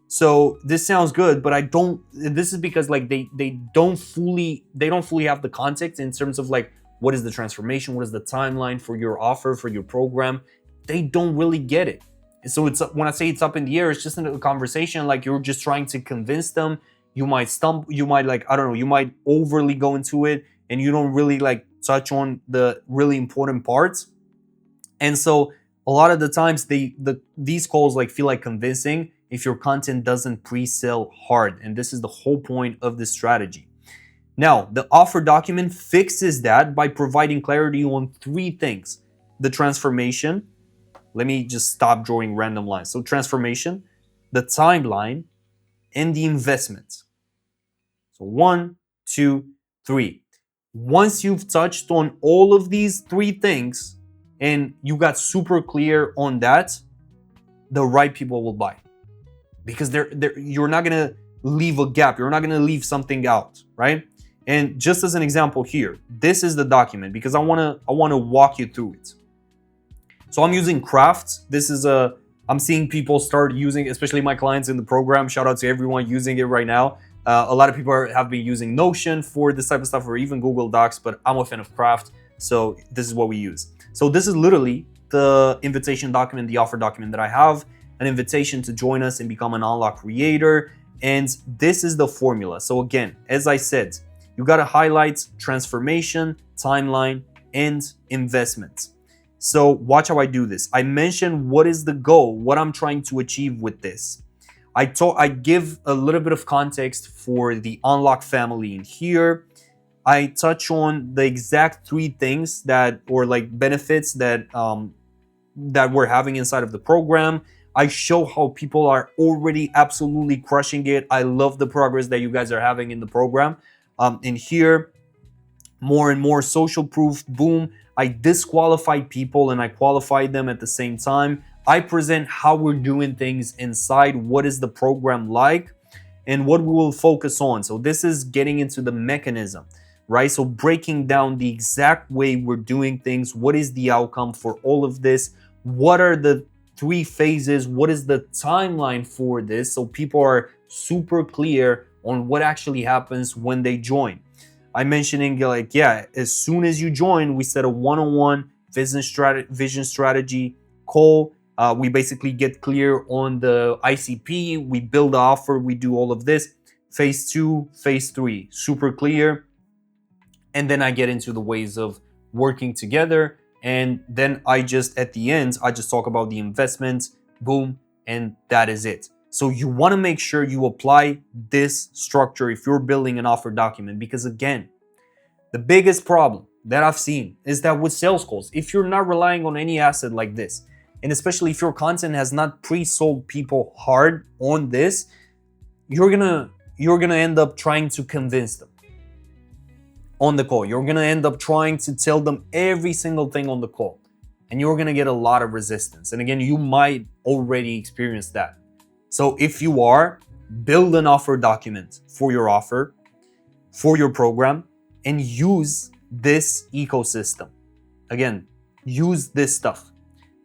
So this sounds good, but I don't. This is because like they don't fully have the context in terms of like, what is the transformation, what is the timeline for your offer, for your program. They don't really get it. And so it's, when I say it's up in the air, it's just in a conversation. Like you're just trying to convince them. You might stumble, you might like, I don't know, you might overly go into it and you don't really like touch on the really important parts. And so a lot of the times these calls like feel like convincing if your content doesn't pre-sell hard. And this is the whole point of this strategy. Now, the offer document fixes that by providing clarity on 3 things. The transformation. Let me just stop drawing random lines. So transformation, the timeline, and the investment. So 1, 2, 3. Once you've touched on all of these 3 things and you got super clear on that, the right people will buy, because you're not gonna leave a gap, you're not gonna leave something out, right? And just as an example here, this is the document because I wanna walk you through it. So I'm using Craft. I'm seeing people start using, especially my clients in the program. Shout out to everyone using it right now. A lot of people have been using Notion for this type of stuff, or even Google Docs, but I'm a fan of Craft, so this is what we use. So this is literally the invitation document, the offer document that I have, an invitation to join us and become an Unlock creator. And this is the formula. So again, as I said, you got to highlight transformation, timeline, and investment. So watch how I do this. I mentioned what is the goal, what I'm trying to achieve with this. I give a little bit of context for the Unlock family in here. I touch on the exact 3 things benefits that we're having inside of the program. I show how people are already absolutely crushing it. I love the progress that you guys are having in the program. In here, more and more social proof, boom. I disqualify people and I qualify them at the same time. I present how we're doing things inside, what is the program like, and what we will focus on. So this is getting into the mechanism, right? So breaking down the exact way we're doing things, what is the outcome for all of this, what are the 3 phases, what is the timeline for this, so people are super clear on what actually happens when they join. I'm mentioning as soon as you join, we set a one-on-one vision strategy call. We basically get clear on the ICP, we build the offer, we do all of this. Phase 2, phase 3, super clear. And then I get into the ways of working together. And then at the end, I just talk about the investment, boom, and that is it. So you want to make sure you apply this structure if you're building an offer document, because again, the biggest problem that I've seen is that with sales calls, if you're not relying on any asset like this, and especially if your content has not pre-sold people hard on this, you're gonna end up trying to convince them on the call. You're gonna end up trying to tell them every single thing on the call, and you're gonna get a lot of resistance. And again, you might already experience that. So if you are, build an offer document for your offer, for your program, and use this ecosystem. Again, use this stuff.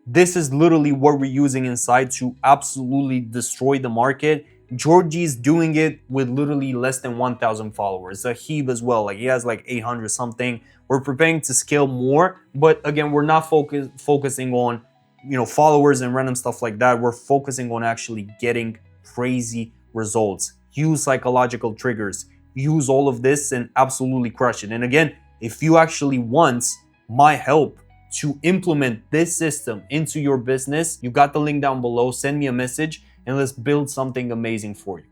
This is literally what we're using inside to absolutely destroy the market. Georgie's doing it with literally less than 1,000 followers. Zahib as well, he has 800 something. We're preparing to scale more, but again, we're not focusing on followers and random stuff like that. We're focusing on actually getting crazy results. Use psychological triggers. Use all of this and absolutely crush it. And again, if you actually want my help to implement this system into your business, you got the link down below. Send me a message and let's build something amazing for you.